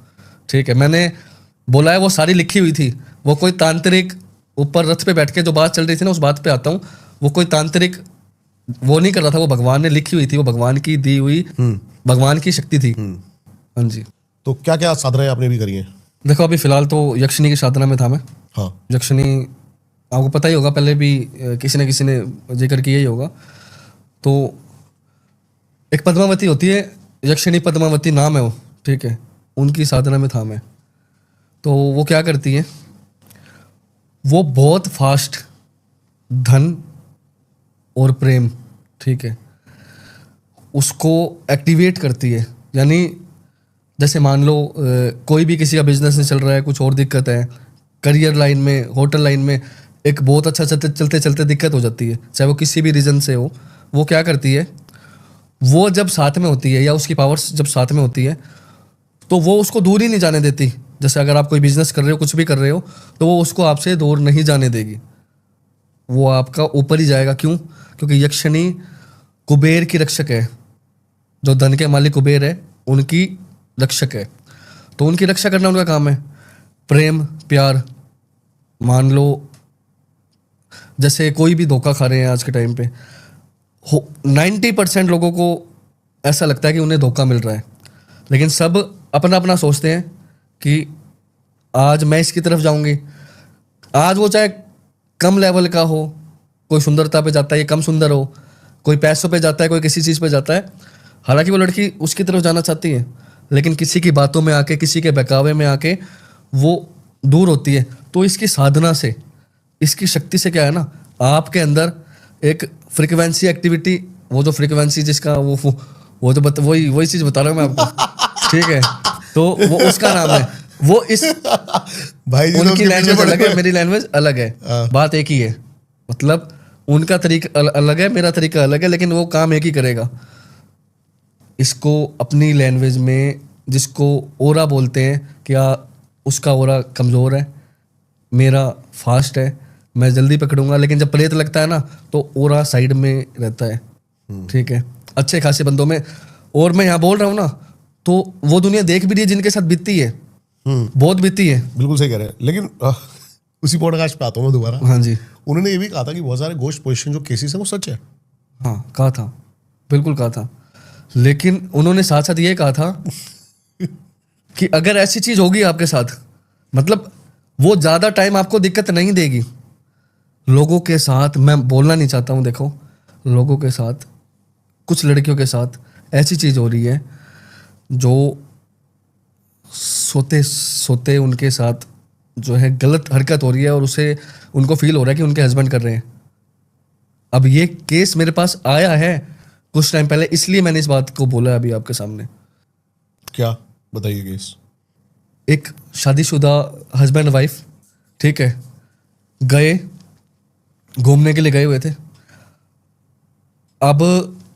[SPEAKER 1] ठीक है। मैंने बोला है वो सारी लिखी हुई थी। वो कोई तांत्रिक ऊपर रथ पे बैठ के जो बात चल रही थी ना, उस बात पे आता हूँ। वो कोई तांत्रिक वो नहीं कर रहा था, वो भगवान ने लिखी हुई थी, वो भगवान की दी हुई, भगवान की शक्ति थी। हाँ जी।
[SPEAKER 3] तो क्या क्या साधनाएं आपने भी करी हैं?
[SPEAKER 1] देखो, अभी फिलहाल तो यक्षिणी की साधना में था मैं।
[SPEAKER 3] हाँ।
[SPEAKER 1] यक्षिणी आपको पता ही होगा, पहले भी किसी न किसी ने जिक्र किया ही होगा। तो एक पद्मावती होती है, यक्षिणी पद्मावती नाम है वो, ठीक है। उनकी साधना में था मैं। तो वो क्या करती है, वो बहुत फास्ट धन और प्रेम, ठीक है, उसको एक्टिवेट करती है। यानी जैसे मान लो कोई भी किसी का बिजनेस नहीं चल रहा है, कुछ और दिक्कत है, करियर लाइन में, होटल लाइन में एक बहुत अच्छा चलते चलते दिक्कत हो जाती है, चाहे वो किसी भी रीजन से हो। वो क्या करती है, वो जब साथ में होती है या उसकी पावर्स जब साथ में होती है, तो वो उसको दूर ही नहीं जाने देती। जैसे अगर आप कोई बिजनेस कर रहे हो, कुछ भी कर रहे हो, तो वो उसको आपसे दूर नहीं जाने देगी, वो आपका ऊपर ही जाएगा। क्यों? क्योंकि यक्षिणी कुबेर की रक्षक है। जो धन के मालिक कुबेर है, उनकी रक्षक है। तो उनकी रक्षा करना उनका काम है। प्रेम, प्यार, मान लो जैसे कोई भी धोखा खा रहे हैं आज के टाइम पे, 90% लोगों को ऐसा लगता है कि उन्हें धोखा मिल रहा है, लेकिन सब अपना अपना सोचते हैं कि आज मैं इसकी तरफ जाऊंगी। आज वो चाहे कम लेवल का हो, कोई सुंदरता पे जाता है, ये कम सुंदर हो, कोई पैसों पे जाता है, कोई किसी चीज़ पे जाता है। हालांकि वो लड़की उसकी तरफ जाना चाहती है, लेकिन किसी की बातों में आके, किसी के बहकावे में आके वो दूर होती है। तो इसकी साधना से, इसकी शक्ति से क्या है ना, आपके अंदर एक फ्रीक्वेंसी एक्टिविटी, वो जो फ्रीक्वेंसी जिसका वो तो वही चीज़ बता रहा हूँ मैं आपको, ठीक है। तो वो उसका नाम है, वो इस
[SPEAKER 3] भाई जी,
[SPEAKER 1] उनकी लैंग्वेज अलग है, मेरी लैंग्वेज अलग है, बात एक ही है। मतलब उनका तरीका अलग है, मेरा तरीका अलग है, लेकिन वो काम एक ही करेगा। इसको अपनी लैंग्वेज में, जिसको ओरा बोलते हैं, क्या उसका ओरा कमज़ोर है, मेरा फास्ट है, मैं जल्दी पकड़ूंगा। लेकिन जब प्रेत लगता है ना, तो ओरा साइड में रहता है, ठीक है, अच्छे खासे बंदों में। और मैं यहाँ बोल रहा हूँ ना, तो वो दुनिया देख भी रही है जिनके साथ बीतती है। बहुत बीती है।
[SPEAKER 3] बिल्कुल सही कह रहे हैं, लेकिन उसी पॉडकास्ट पे आता हूँ मैं दोबारा।
[SPEAKER 1] हाँ जी,
[SPEAKER 3] उन्होंने ये भी कहा था कि बहुत सारे गोश्त पोजीशन जो केसेस हैं वो सच है।
[SPEAKER 1] हाँ कहा था, बिल्कुल कहा था, लेकिन उन्होंने साथ साथ ये कहा था कि अगर ऐसी चीज होगी आपके साथ, मतलब वो ज्यादा टाइम आपको दिक्कत नहीं देगी। लोगों के साथ, मैं बोलना नहीं चाहता हूँ, देखो लोगों के साथ, कुछ लड़कियों के साथ ऐसी चीज हो रही है जो सोते सोते उनके साथ जो है गलत हरकत हो रही है और उसे उनको फील हो रहा है कि उनके हस्बैंड कर रहे हैं। अब ये केस मेरे पास आया है कुछ टाइम पहले, इसलिए मैंने इस बात को बोला अभी आपके सामने।
[SPEAKER 3] क्या बताइए केस?
[SPEAKER 1] एक शादीशुदा हस्बैंड वाइफ, ठीक है, गए घूमने के लिए गए हुए थे। अब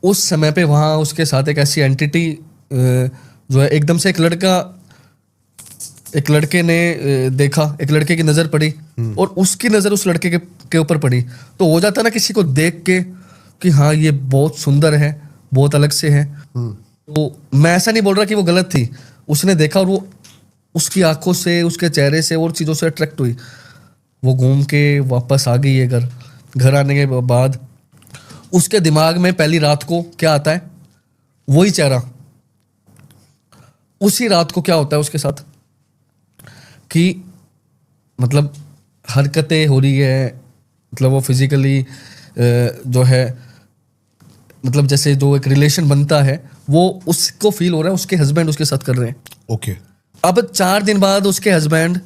[SPEAKER 1] उस समय पे वहाँ उसके साथ एक ऐसी एंटिटी जो है, एकदम से एक लड़के ने देखा, एक लड़के की नज़र पड़ी और उसकी नज़र उस लड़के के ऊपर पड़ी। तो हो जाता ना किसी को देख के कि हाँ ये बहुत सुंदर है, बहुत अलग से है। तो मैं ऐसा नहीं बोल रहा कि वो गलत थी, उसने देखा और वो उसकी आंखों से, उसके चेहरे से और चीज़ों से अट्रैक्ट हुई। वो घूम के वापस आ गई है घर आने के बाद उसके दिमाग में पहली रात को क्या आता है, वही चेहरा। उसी रात को क्या होता है उसके साथ कि मतलब हरकतें हो रही है, मतलब वो फिजिकली जो है, मतलब जैसे जो एक रिलेशन बनता है वो उसको फील हो रहा है उसके हस्बैंड उसके साथ कर रहे हैं।
[SPEAKER 3] ओके।
[SPEAKER 1] अब 4 दिन बाद उसके हस्बैंड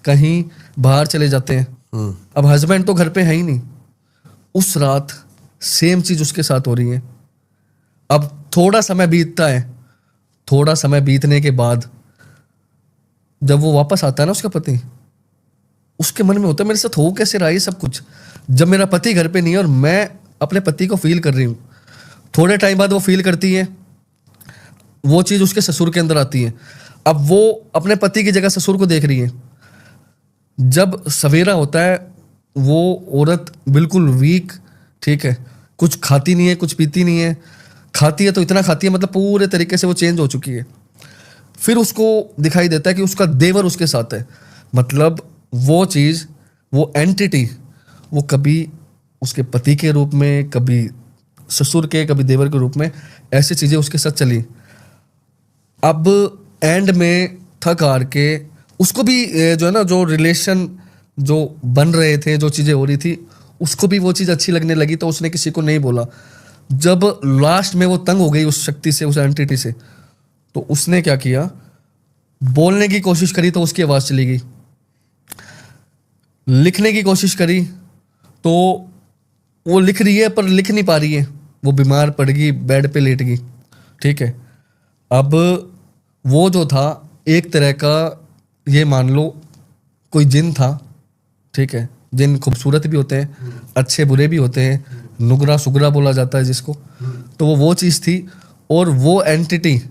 [SPEAKER 1] कहीं बाहर चले जाते हैं। अब हस्बैंड तो घर पे है ही नहीं। उस रात सेम चीज उसके साथ हो रही है। अब थोड़ा समय बीतता है, थोड़ा समय बीतने के बाद जब वो वापस आता है ना उसका पति, उसके मन में होता है मेरे साथ हो कैसे रहा है ये सब कुछ, जब मेरा पति घर पे नहीं है और मैं अपने पति को फील कर रही हूँ। थोड़े टाइम बाद वो फील करती है, वो चीज उसके ससुर के अंदर आती है। अब वो अपने पति की जगह ससुर को देख रही है। जब सवेरा होता है वो औरत बिल्कुल वीक, ठीक है, कुछ खाती नहीं है, कुछ पीती नहीं है, खाती है तो इतना खाती है मतलब पूरे तरीके से वो चेंज हो चुकी है। फिर उसको दिखाई देता है कि उसका देवर उसके साथ है। मतलब वो चीज़, वो एंटिटी, वो कभी उसके पति के रूप में, कभी ससुर के, कभी देवर के रूप में, ऐसी चीज़ें उसके साथ चली। अब एंड में थक हार के उसको भी जो है ना, जो रिलेशन जो बन रहे थे, जो चीज़ें हो रही थी, उसको भी वो चीज़ अच्छी लगने लगी। तो उसने किसी को नहीं बोला। जब लास्ट में वो तंग हो गई उस शक्ति से, उस एंटिटी से, तो उसने क्या किया, बोलने की कोशिश करी तो उसकी आवाज़ चली गई, लिखने की कोशिश करी तो वो लिख रही है पर लिख नहीं पा रही है। वो बीमार पड़ गई, बेड पे लेट गई, ठीक है। अब वो जो था एक तरह का, ये मान लो कोई जिन था, ठीक है। जिन खूबसूरत भी होते हैं, अच्छे बुरे भी होते हैं, नुगरा सुगरा बोला जाता है जिसको। तो वो चीज़ थी। और वो एंटिटी,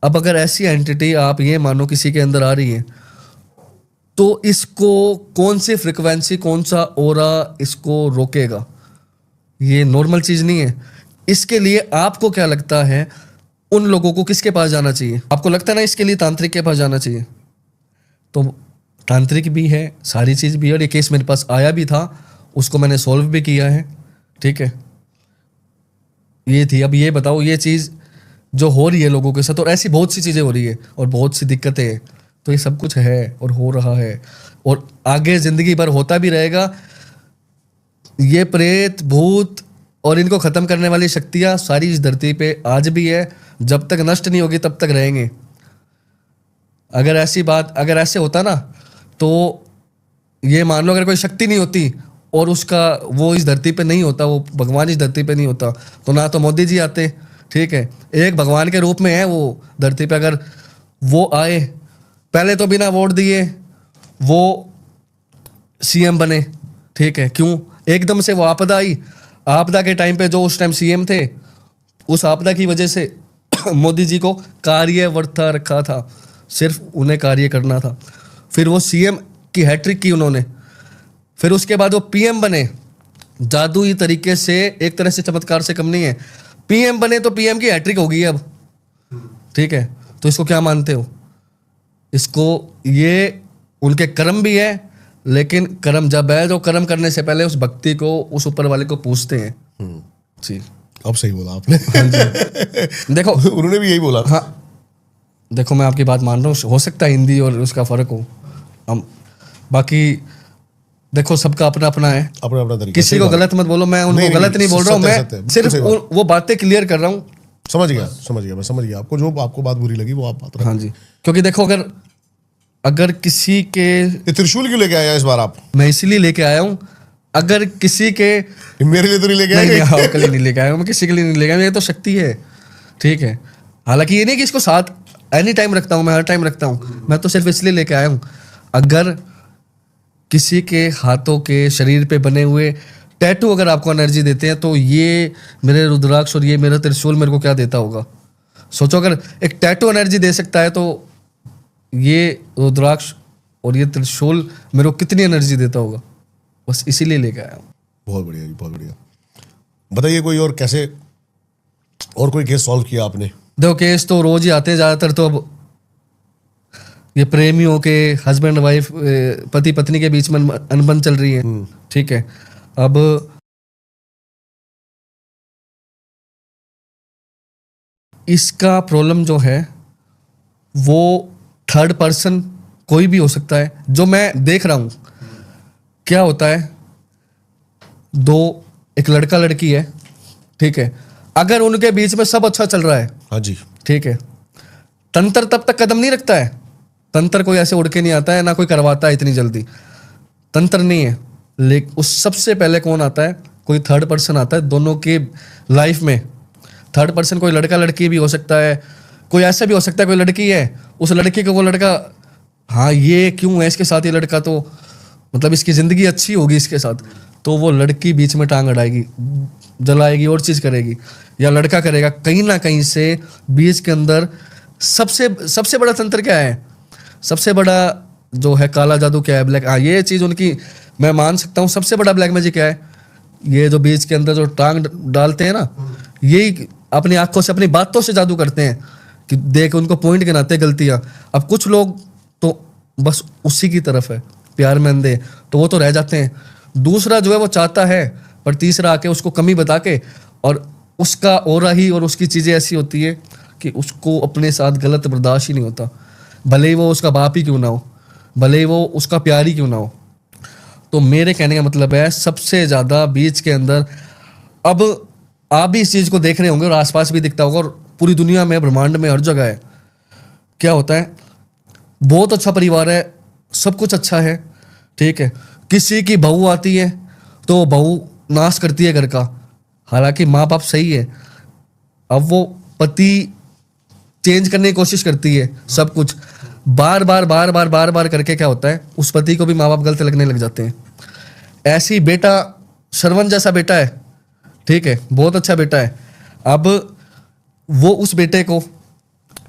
[SPEAKER 1] अब अगर ऐसी एंटिटी आप ये मानो किसी के अंदर आ रही है, तो इसको कौन सी फ्रिक्वेंसी, कौन सा ओरा इसको रोकेगा? ये नॉर्मल चीज़ नहीं है। इसके लिए आपको क्या लगता है, उन लोगों को किसके पास जाना चाहिए? आपको लगता है ना इसके लिए तांत्रिक के पास जाना चाहिए? तो तांत्रिक भी है, सारी चीज़ भी है। और ये केस मेरे पास आया भी था, उसको मैंने सॉल्व भी किया है, ठीक है। ये थी। अब ये बताओ, ये चीज़ जो हो रही है लोगों के साथ, और ऐसी बहुत सी चीज़ें हो रही है और बहुत सी दिक्कतें हैं, तो ये सब कुछ है और हो रहा है और आगे ज़िंदगी भर होता भी रहेगा। ये प्रेत, भूत और इनको ख़त्म करने वाली शक्तियाँ सारी इस धरती पे आज भी है। जब तक नष्ट नहीं होगी तब तक रहेंगे। अगर ऐसे होता ना, तो ये मान लो अगर कोई शक्ति नहीं होती और उसका वो इस धरती पे नहीं होता, वो भगवान इस धरती पे नहीं होता, तो ना तो मोदी जी आते, ठीक है। एक भगवान के रूप में है वो धरती पे। अगर वो आए, पहले तो बिना वोट दिए वो सीएम बने, ठीक है। क्यों? एकदम से वो आपदा आई, आपदा के टाइम पे जो उस टाइम सीएम थे, उस आपदा की वजह से मोदी जी को कार्यवर्ता रखा था, सिर्फ उन्हें कार्य करना था। फिर वो सीएम की हैट्रिक की उन्होंने, फिर उसके बाद वो पीएम बने। जादुई तरीके से, एक तरह से चमत्कार से कम नहीं है। पीएम बने तो पीएम की हैट्रिक होगी अब, ठीक है। तो इसको क्या मानते हो? इसको ये उनके कर्म भी है, लेकिन कर्म जब है तो कर्म करने से पहले उस भक्ति को, उस ऊपर वाले को पूछते हैं। जी
[SPEAKER 3] अब सही बोला आपने।
[SPEAKER 1] देखो
[SPEAKER 3] उन्होंने भी यही बोला।
[SPEAKER 1] हाँ देखो, मैं आपकी बात मान रहा हूँ, हो सकता है हिंदी और उसका फर्क हो। हम बाकी देखो, सबका अपना अपना है,
[SPEAKER 3] अपना अपना तरीका।
[SPEAKER 1] किसी को गलत मत बोलो, मैं उनको गलत नहीं बोल रहा हूँ, मैं सिर्फ वो बातें क्लियर कर रहा हूँ।
[SPEAKER 3] समझ गया मैं समझ गया। आपको जो आपको बात बुरी लगी वो आप बात रखें।
[SPEAKER 1] हाँ जी, क्योंकि देखो अगर किसी के,
[SPEAKER 3] ये त्रिशूल क्यों लेके आया इस बार आप?
[SPEAKER 1] मैं इसीलिए लेके आया हूँ, अगर किसी के,
[SPEAKER 3] मेरे लिए तो नहीं लेके
[SPEAKER 1] नहीं
[SPEAKER 3] आए।
[SPEAKER 1] नहीं, आपके लिए नहीं लेके आया हूँ, मैं किसी के लिए नहीं लेके आया, ये तो शक्ति है, ठीक है। हालांकि ये नहीं कि इसको साथ एनी टाइम रखता हूँ, मैं हर टाइम रखता हूँ, मैं तो सिर्फ इसलिए लेके आया हूँ, अगर किसी के हाथों के शरीर पे बने हुए टैटू अगर आपको एनर्जी देते हैं, तो ये मेरे रुद्राक्ष और ये मेरा त्रिशूल मेरे को क्या देता होगा। सोचो, अगर एक टैटू एनर्जी दे सकता है, तो ये रुद्राक्ष और ये त्रिशूल मेरे को कितनी एनर्जी देता होगा। बस इसीलिए लेके आया हूँ।
[SPEAKER 3] बहुत बढ़िया जी, बहुत बढ़िया। बताइए कोई और कैसे, और कोई केस सॉल्व किया आपने?
[SPEAKER 1] देखो, केस तो रोज ही आते हैं ज़्यादातर, तो अब ये प्रेमियों के, हस्बैंड वाइफ, पति पत्नी के बीच में अनबन चल रही है, ठीक है। अब इसका प्रॉब्लम जो है वो थर्ड पर्सन कोई भी हो सकता है, जो मैं देख रहा हूँ। क्या होता है, एक लड़का लड़की है, ठीक है, अगर उनके बीच में सब अच्छा चल रहा है,
[SPEAKER 3] हाँ जी,
[SPEAKER 1] ठीक है, तंत्र तब तक कदम नहीं रखता है। तंत्र कोई ऐसे उड़ के नहीं आता है, ना कोई करवाता है इतनी जल्दी, तंत्र नहीं है। लेकिन उस सबसे पहले कौन आता है, कोई थर्ड पर्सन आता है दोनों के लाइफ में। थर्ड पर्सन कोई लड़का लड़की भी हो सकता है, कोई ऐसा भी हो सकता है, कोई लड़की है, उस लड़की को वो लड़का, हाँ ये क्यों है इसके साथ, ये लड़का तो मतलब इसकी ज़िंदगी अच्छी होगी इसके साथ, तो वो लड़की बीच में टांग अड़ाएगी, जलाएगी और चीज़ करेगी, या लड़का करेगा। कहीं ना कहीं से बीच के अंदर सबसे बड़ा तंत्र क्या है, सबसे बड़ा जो है काला जादू क्या है, ब्लैक, हाँ ये चीज़ उनकी मैं मान सकता हूँ। सबसे बड़ा ब्लैक मैजिक क्या है, ये जो बीच के अंदर जो टांग डालते हैं ना, यही अपनी आंखों से, अपनी बातों से जादू करते हैं कि देख उनको पॉइंट गिनाते गलतियाँ। अब कुछ लोग तो बस उसी की तरफ है, प्यार में अंधे, तो वो तो रह जाते हैं। दूसरा जो है वो चाहता है, पर तीसरा आके उसको कमी बता के, और उसका ओरा ही और उसकी चीज़ें ऐसी होती है कि उसको अपने साथ गलत बर्दाश्त ही नहीं होता, भले ही वो उसका बाप ही क्यों ना हो, भले ही वो उसका प्यार ही क्यों ना हो। तो मेरे कहने का मतलब है, सबसे ज़्यादा बीच के अंदर, अब आप भी इस चीज़ को देख रहे होंगे और आसपास भी दिखता होगा, और पूरी दुनिया में, ब्रह्मांड में, हर जगह है। क्या होता है, बहुत अच्छा परिवार है, सब कुछ अच्छा है, ठीक है, किसी की बहू आती है तो बहू नाश करती है घर का, हालांकि माँ बाप सही है। अब वो पति चेंज करने की कोशिश करती है, सब कुछ बार बार करके क्या होता है, उस पति को भी माँ बाप गलत लगने लग जाते हैं। ऐसी बेटा, श्रवण जैसा बेटा है, ठीक है, बहुत अच्छा बेटा है। अब वो उस बेटे को,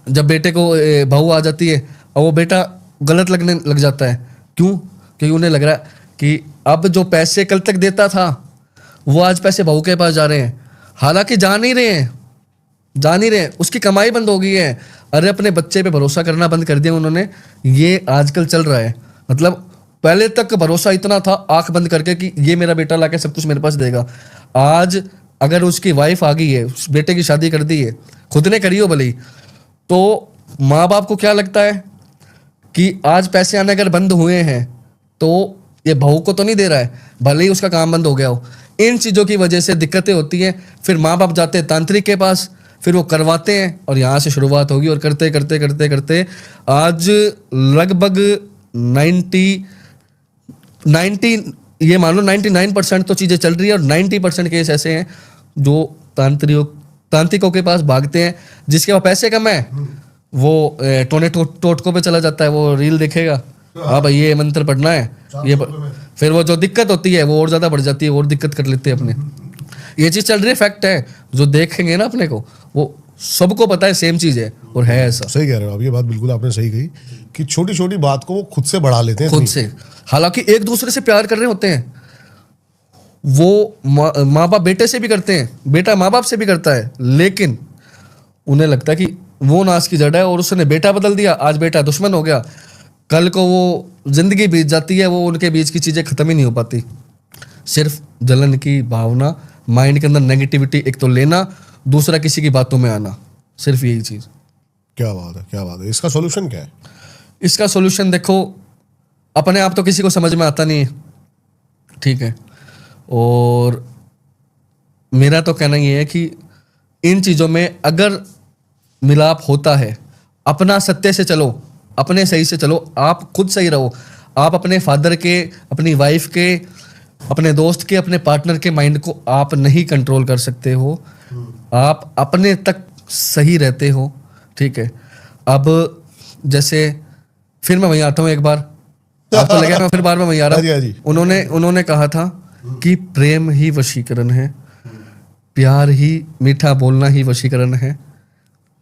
[SPEAKER 1] जब बेटे को बहू आ जाती है, और वो बेटा गलत लगने लग जाता है, क्यों? क्योंकि उन्हें लग रहा है कि अब जो पैसे कल तक देता था, वो आज पैसे बहू के पास जा रहे हैं, हालांकि जा नहीं रहे हैं, उसकी कमाई बंद हो गई है। अरे अपने बच्चे पे भरोसा करना बंद कर दिया उन्होंने, ये आजकल चल रहा है। मतलब पहले तक भरोसा इतना था, आंख बंद करके, कि ये मेरा बेटा लाके सब कुछ मेरे पास देगा। आज अगर उसकी वाइफ आ गई है, उस बेटे की शादी कर दी है, खुद ने करी हो भले ही, तो माँ बाप को क्या लगता है कि आज पैसे आने अगर बंद हुए हैं तो ये बहू को तो नहीं दे रहा है, भले ही उसका काम बंद हो गया हो। इन चीज़ों की वजह से दिक्कतें होती हैं। फिर माँ बाप जाते हैं तांत्रिक के पास, फिर वो करवाते हैं, और यहाँ से शुरुआत होगी, और करते करते करते करते आज लगभग 90 ये मान लो 99% तो चीज़ें चल रही है, और 90% केस ऐसे हैं जो तांत्रिकों के पास भागते हैं। जिसके पास पैसे कम है वो टोटकों पे चला जाता है, वो रील देखेगा, हाँ भाई ये मंत्र पढ़ना है, फिर वो जो दिक्कत होती है वो और ज़्यादा बढ़ जाती है, और दिक्कत कर लेते हैं अपने। ये चीज़ चल रही है, फैक्ट है, जो देखेंगे ना अपने को, वो सबको पता है सेम चीज़ है, और है ऐसा।
[SPEAKER 3] सही कह रहे हो आप, ये बात बिल्कुल आपने सही कही कि छोटी छोटी बात को वो खुद से बढ़ा लेते हैं,
[SPEAKER 1] खुद से, हालांकि एक दूसरे से प्यार कर रहे होते हैं। वो माँ बाप बेटे से भी करते हैं, बेटा माँ बाप से भी करता है, लेकिन उन्हें लगता है कि वो नाश की जड़ है, और उसने बेटा बदल दिया, आज बेटा दुश्मन हो गया, कल को वो जिंदगी बीत जाती है, वो उनके बीच की चीज़ें ख़त्म ही नहीं हो पाती। सिर्फ जलन की भावना, माइंड के अंदर नेगेटिविटी एक तो लेना, दूसरा किसी की बातों में आना, सिर्फ यही चीज़।
[SPEAKER 3] क्या बात है, क्या बात है। इसका सॉल्यूशन क्या है?
[SPEAKER 1] इसका सॉल्यूशन देखो, अपने आप तो किसी को समझ में आता नहीं है, ठीक है, और मेरा तो कहना ये है कि इन चीज़ों में अगर मिलाप होता है, अपना सत्य से चलो, अपने सही से चलो, आप खुद सही रहो, आप अपने फादर के, अपनी वाइफ के, अपने दोस्त के, अपने पार्टनर के माइंड को आप नहीं कंट्रोल कर सकते हो, आप अपने तक सही रहते हो, ठीक है। अब जैसे फिर मैं वहीं आता हूँ, एक बार आपको लगेगा मैं फिर बार में वहीं आ रहा
[SPEAKER 3] हाँ जी।
[SPEAKER 1] हूँ। उन्होंने कहा था कि प्रेम ही वशीकरण है, प्यार ही, मीठा बोलना ही वशीकरण है,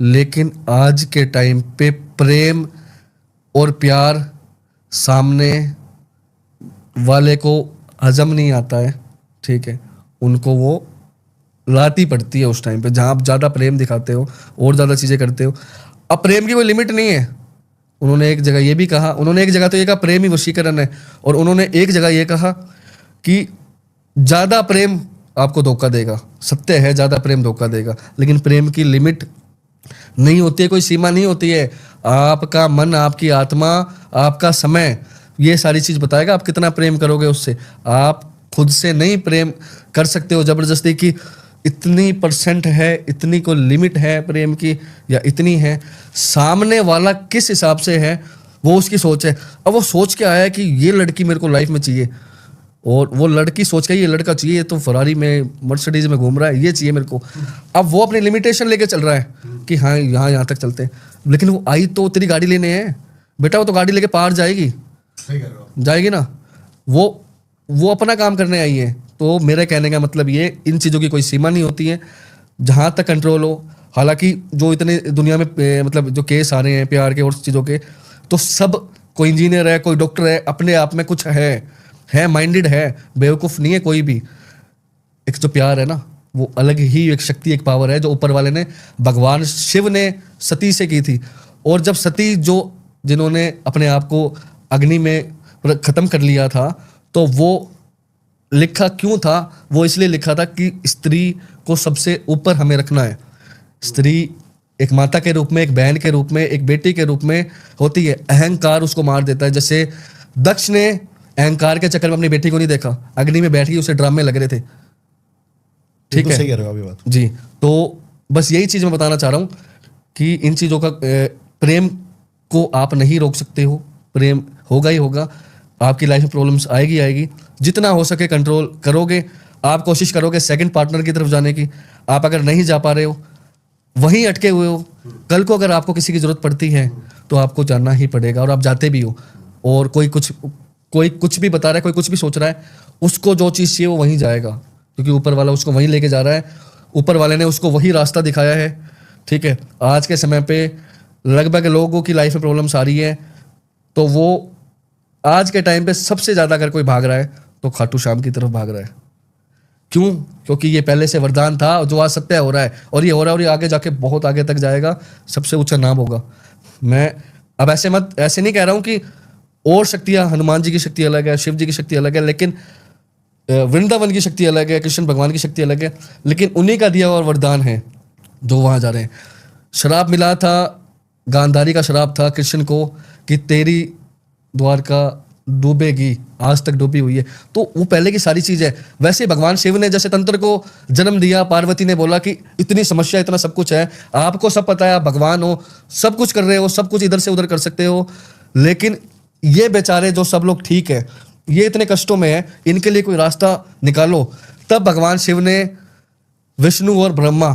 [SPEAKER 1] लेकिन आज के टाइम पे प्रेम और प्यार सामने वाले को हजम नहीं आता है, ठीक है, उनको वो लाती पड़ती है उस टाइम पे जहाँ आप ज़्यादा प्रेम दिखाते हो और ज़्यादा चीज़ें करते हो। अब प्रेम की कोई लिमिट नहीं है। उन्होंने एक जगह ये भी कहा, उन्होंने एक जगह तो ये कहा प्रेम ही वशीकरण है, और उन्होंने एक जगह ये कहा कि ज़्यादा प्रेम आपको धोखा देगा। सत्य है, ज़्यादा प्रेम धोखा देगा, लेकिन प्रेम की लिमिट नहीं होती है, कोई सीमा नहीं होती है। आपका मन, आपकी आत्मा, आपका समय, ये सारी चीज़ बताएगा आप कितना प्रेम करोगे उससे। आप खुद से नहीं प्रेम कर सकते हो ज़बरदस्ती की इतनी परसेंट है, इतनी को लिमिट है प्रेम की, या इतनी है। सामने वाला किस हिसाब से है वो उसकी सोच है। अब वो सोच के आया है कि ये लड़की मेरे को लाइफ में चाहिए, और वो लड़की सोच के ये लड़का चाहिए, ये तो फरारी में, मर्सिडीज में घूम रहा है, ये चाहिए मेरे को। अब वो अपनी लिमिटेशन लेके चल रहा है कि हाँ यहाँ तक चलते हैं, लेकिन वो आई तो तेरी गाड़ी लेने है बेटा, वो तो गाड़ी लेके पार जाएगी, जाएगी ना, वो अपना काम करने आई है। तो मेरे कहने का मतलब ये, इन चीज़ों की कोई सीमा नहीं होती है, जहाँ तक कंट्रोल हो। हालांकि जो इतने दुनिया में मतलब जो केस आ रहे हैं प्यार के और चीज़ों के, तो सब, कोई इंजीनियर है, कोई डॉक्टर है, अपने आप में कुछ है माइंडेड है, बेवकूफ़ नहीं है कोई भी। एक जो प्यार है ना, वो अलग ही एक शक्ति, एक पावर है जो ऊपर वाले ने, भगवान शिव ने सती से की थी। और जब सती जिन्होंने अपने आप को अग्नि में ख़त्म कर लिया था, तो वो लिखा क्यों था? वो इसलिए लिखा था कि स्त्री को सबसे ऊपर हमें रखना है। स्त्री एक माता के रूप में, एक बहन के रूप में, एक बेटी के रूप में होती है। अहंकार उसको मार देता है। जैसे दक्ष ने अहंकार के चक्कर में अपनी बेटी को नहीं देखा, अग्नि में बैठ गई, उसे ड्रामे लग रहे थे, ठीक है,
[SPEAKER 3] सही कह रहे हो अभी बात
[SPEAKER 1] जी। तो बस यही चीज़ मैं बताना चाह रहा हूँ कि इन चीज़ों का, प्रेम को आप नहीं रोक सकते हो, प्रेम होगा ही होगा, आपकी लाइफ में प्रॉब्लम्स आएगी। जितना हो सके कंट्रोल करोगे, आप कोशिश करोगे सेकंड पार्टनर की तरफ जाने की। आप अगर नहीं जा पा रहे हो, वहीं अटके हुए हो, कल को अगर आपको किसी की ज़रूरत पड़ती है तो आपको जाना ही पड़ेगा, और आप जाते भी हो। और कोई कुछ भी बता रहा है, कोई कुछ भी सोच रहा है, उसको जो चीज़ चाहिए वो वहीं जाएगा, क्योंकि ऊपर वाला उसको वहीं लेके जा रहा है, ऊपर वाले ने उसको वही रास्ता दिखाया है, ठीक है। आज के समय पे लगभग लोगों की लाइफ में प्रॉब्लम्स आ रही है, तो वो आज के टाइम पे सबसे ज़्यादा अगर कोई भाग रहा है तो खाटू श्याम की तरफ भाग रहा है। क्यों? क्योंकि ये पहले से वरदान था जो आज सत्य हो रहा है, और ये हो रहा है, और ये आगे जाके बहुत आगे तक जाएगा, सबसे ऊंचा नाम होगा। मैं अब ऐसे नहीं कह रहा हूँ कि और शक्तियाँ, हनुमान जी की शक्ति अलग है, शिव जी की शक्ति अलग है, लेकिन वृंदावन की शक्ति अलग है, कृष्ण भगवान की शक्ति अलग है, लेकिन उन्हीं का दिया हुआ वरदान है जो वहाँ जा रहे हैं। श्राप मिला था, गांधारी का श्राप था कृष्ण को कि तेरी द्वारका डूबेगी, आज तक डूबी हुई है। तो वो पहले की सारी चीज़ है। वैसे भगवान शिव ने जैसे तंत्र को जन्म दिया, पार्वती ने बोला कि इतनी समस्या, इतना सब कुछ है, आपको सब पता है, आप भगवान हो, सब कुछ कर रहे हो, सब कुछ इधर से उधर कर सकते हो, लेकिन ये बेचारे जो सब लोग ठीक है, ये इतने कष्टों में है, इनके लिए कोई रास्ता निकालो। तब भगवान शिव ने विष्णु और ब्रह्मा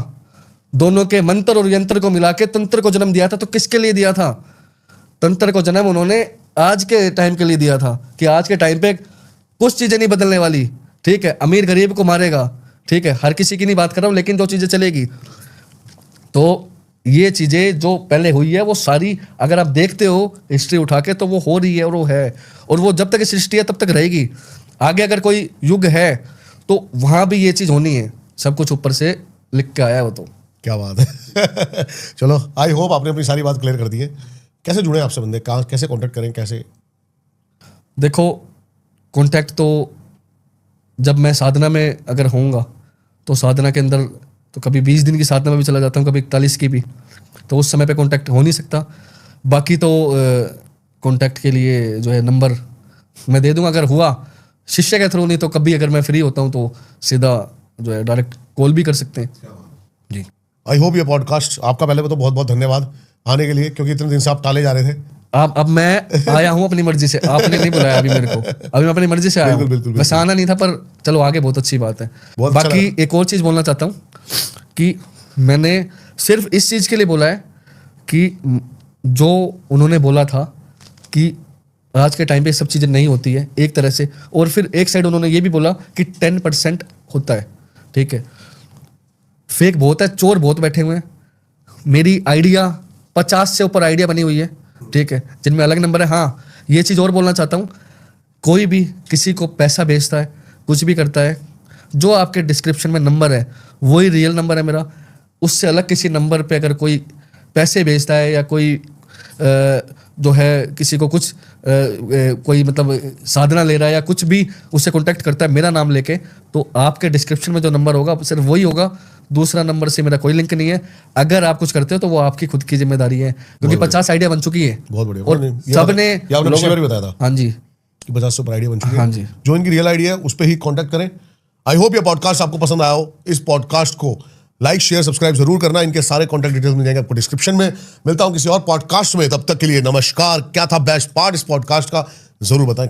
[SPEAKER 1] दोनों के मंत्र और यंत्र को मिला के तंत्र को जन्म दिया था। तो किसके लिए दिया था? तंत्र को जन्म उन्होंने आज के टाइम के लिए दिया था, कि आज के टाइम पे कुछ चीजें नहीं बदलने वाली, ठीक है। अमीर गरीब को मारेगा, ठीक है, हर किसी की नहीं बात कर रहा हूं, लेकिन जो चीजें चलेगी। तो ये चीजें जो पहले हुई है वो सारी अगर आप देखते हो हिस्ट्री उठा के, तो वो हो रही है, और वो है, और वो जब तक सृष्टि है तब तक रहेगी। आगे अगर कोई युग है तो वहां भी ये चीज होनी है। सब कुछ ऊपर से लिख के आया है वो तो।
[SPEAKER 3] क्या बात है। चलो, आई होप आपने अपनी सारी बात क्लियर कर दी है। कैसे जुड़े आपसे बंदे, कहाँ कैसे कांटेक्ट करें, कैसे?
[SPEAKER 1] देखो, कांटेक्ट तो जब मैं साधना में अगर होऊंगा तो साधना के अंदर तो कभी 20 दिन की साधना में भी चला जाता हूँ, कभी 41 की भी, तो उस समय पे कांटेक्ट हो नहीं सकता। बाकी तो कांटेक्ट के लिए जो है नंबर मैं दे दूंगा, अगर हुआ शिष्य के थ्रू, नहीं तो कभी अगर मैं फ्री होता हूँ तो सीधा जो है डायरेक्ट कॉल भी कर सकते हैं जी।
[SPEAKER 3] आई होप ये पॉडकास्ट आपका, पहले तो बहुत बहुत धन्यवाद आने के लिए, क्योंकि इतने दिन से आप टाले जा रहे थे।
[SPEAKER 1] अब मैं आया हूँ अपनी मर्जी से, आपने नहीं बुलाया अभी मेरे को, अभी मैं अपनी मर्जी से आया हूँ।
[SPEAKER 3] बिल्कुल।
[SPEAKER 1] वैसे आना नहीं था, पर चलो आगे बहुत अच्छी बात है।
[SPEAKER 3] बहुत अच्छा
[SPEAKER 1] बाकी एक और चीज बोलना चाहता हूँ कि मैंने सिर्फ इस चीज के लिए बोला है कि जो उन्होंने बोला था कि आज के टाइम पे सब चीजें नहीं होती है एक तरह से, और फिर एक साइड उन्होंने ये भी बोला कि 10% होता है। ठीक है, फेक बहुत है, चोर बहुत बैठे हुए हैं। मेरी आइडिया 50 से ऊपर आइडिया बनी हुई है, ठीक है, जिनमें अलग नंबर है। हाँ, ये चीज़ और बोलना चाहता हूँ, कोई भी किसी को पैसा भेजता है, कुछ भी करता है, जो आपके डिस्क्रिप्शन में नंबर है वही रियल नंबर है मेरा। उससे अलग किसी नंबर पे अगर कोई पैसे भेजता है या कोई जो है किसी को कुछ कोई मतलब साधना ले रहा है या कुछ भी उससे कांटेक्ट करता है मेरा नाम लेके, तो आपके डिस्क्रिप्शन में जो नंबर होगा सिर्फ वही होगा, दूसरा नंबर से मेरा कोई लिंक नहीं है। अगर आप कुछ करते हो तो वो आपकी खुद की जिम्मेदारी है, क्योंकि 50 आइडिया बन चुकी है।
[SPEAKER 3] बहुत बढ़िया।
[SPEAKER 1] और सबने
[SPEAKER 3] आपने बताया था
[SPEAKER 1] हाँ जी
[SPEAKER 3] कि 50 से ऊपर आइडिया बन चुकी है।
[SPEAKER 1] हाँ जी,
[SPEAKER 3] जो इनकी रियल आइडिया है उस पर ही कांटेक्ट करें। आई होप ये पॉडकास्ट आपको पसंद आया हो। इस पॉडकास्ट को लाइक शेयर सब्सक्राइब जरूर करना। इनके सारे कॉन्टैक्ट डिटेल्स मिल जाएंगे आपको डिस्क्रिप्शन में। मिलता हूं किसी और पॉडकास्ट में, तब तक के लिए नमस्कार। क्या था बेस्ट पार्ट इस पॉडकास्ट का, जरूर बताएं।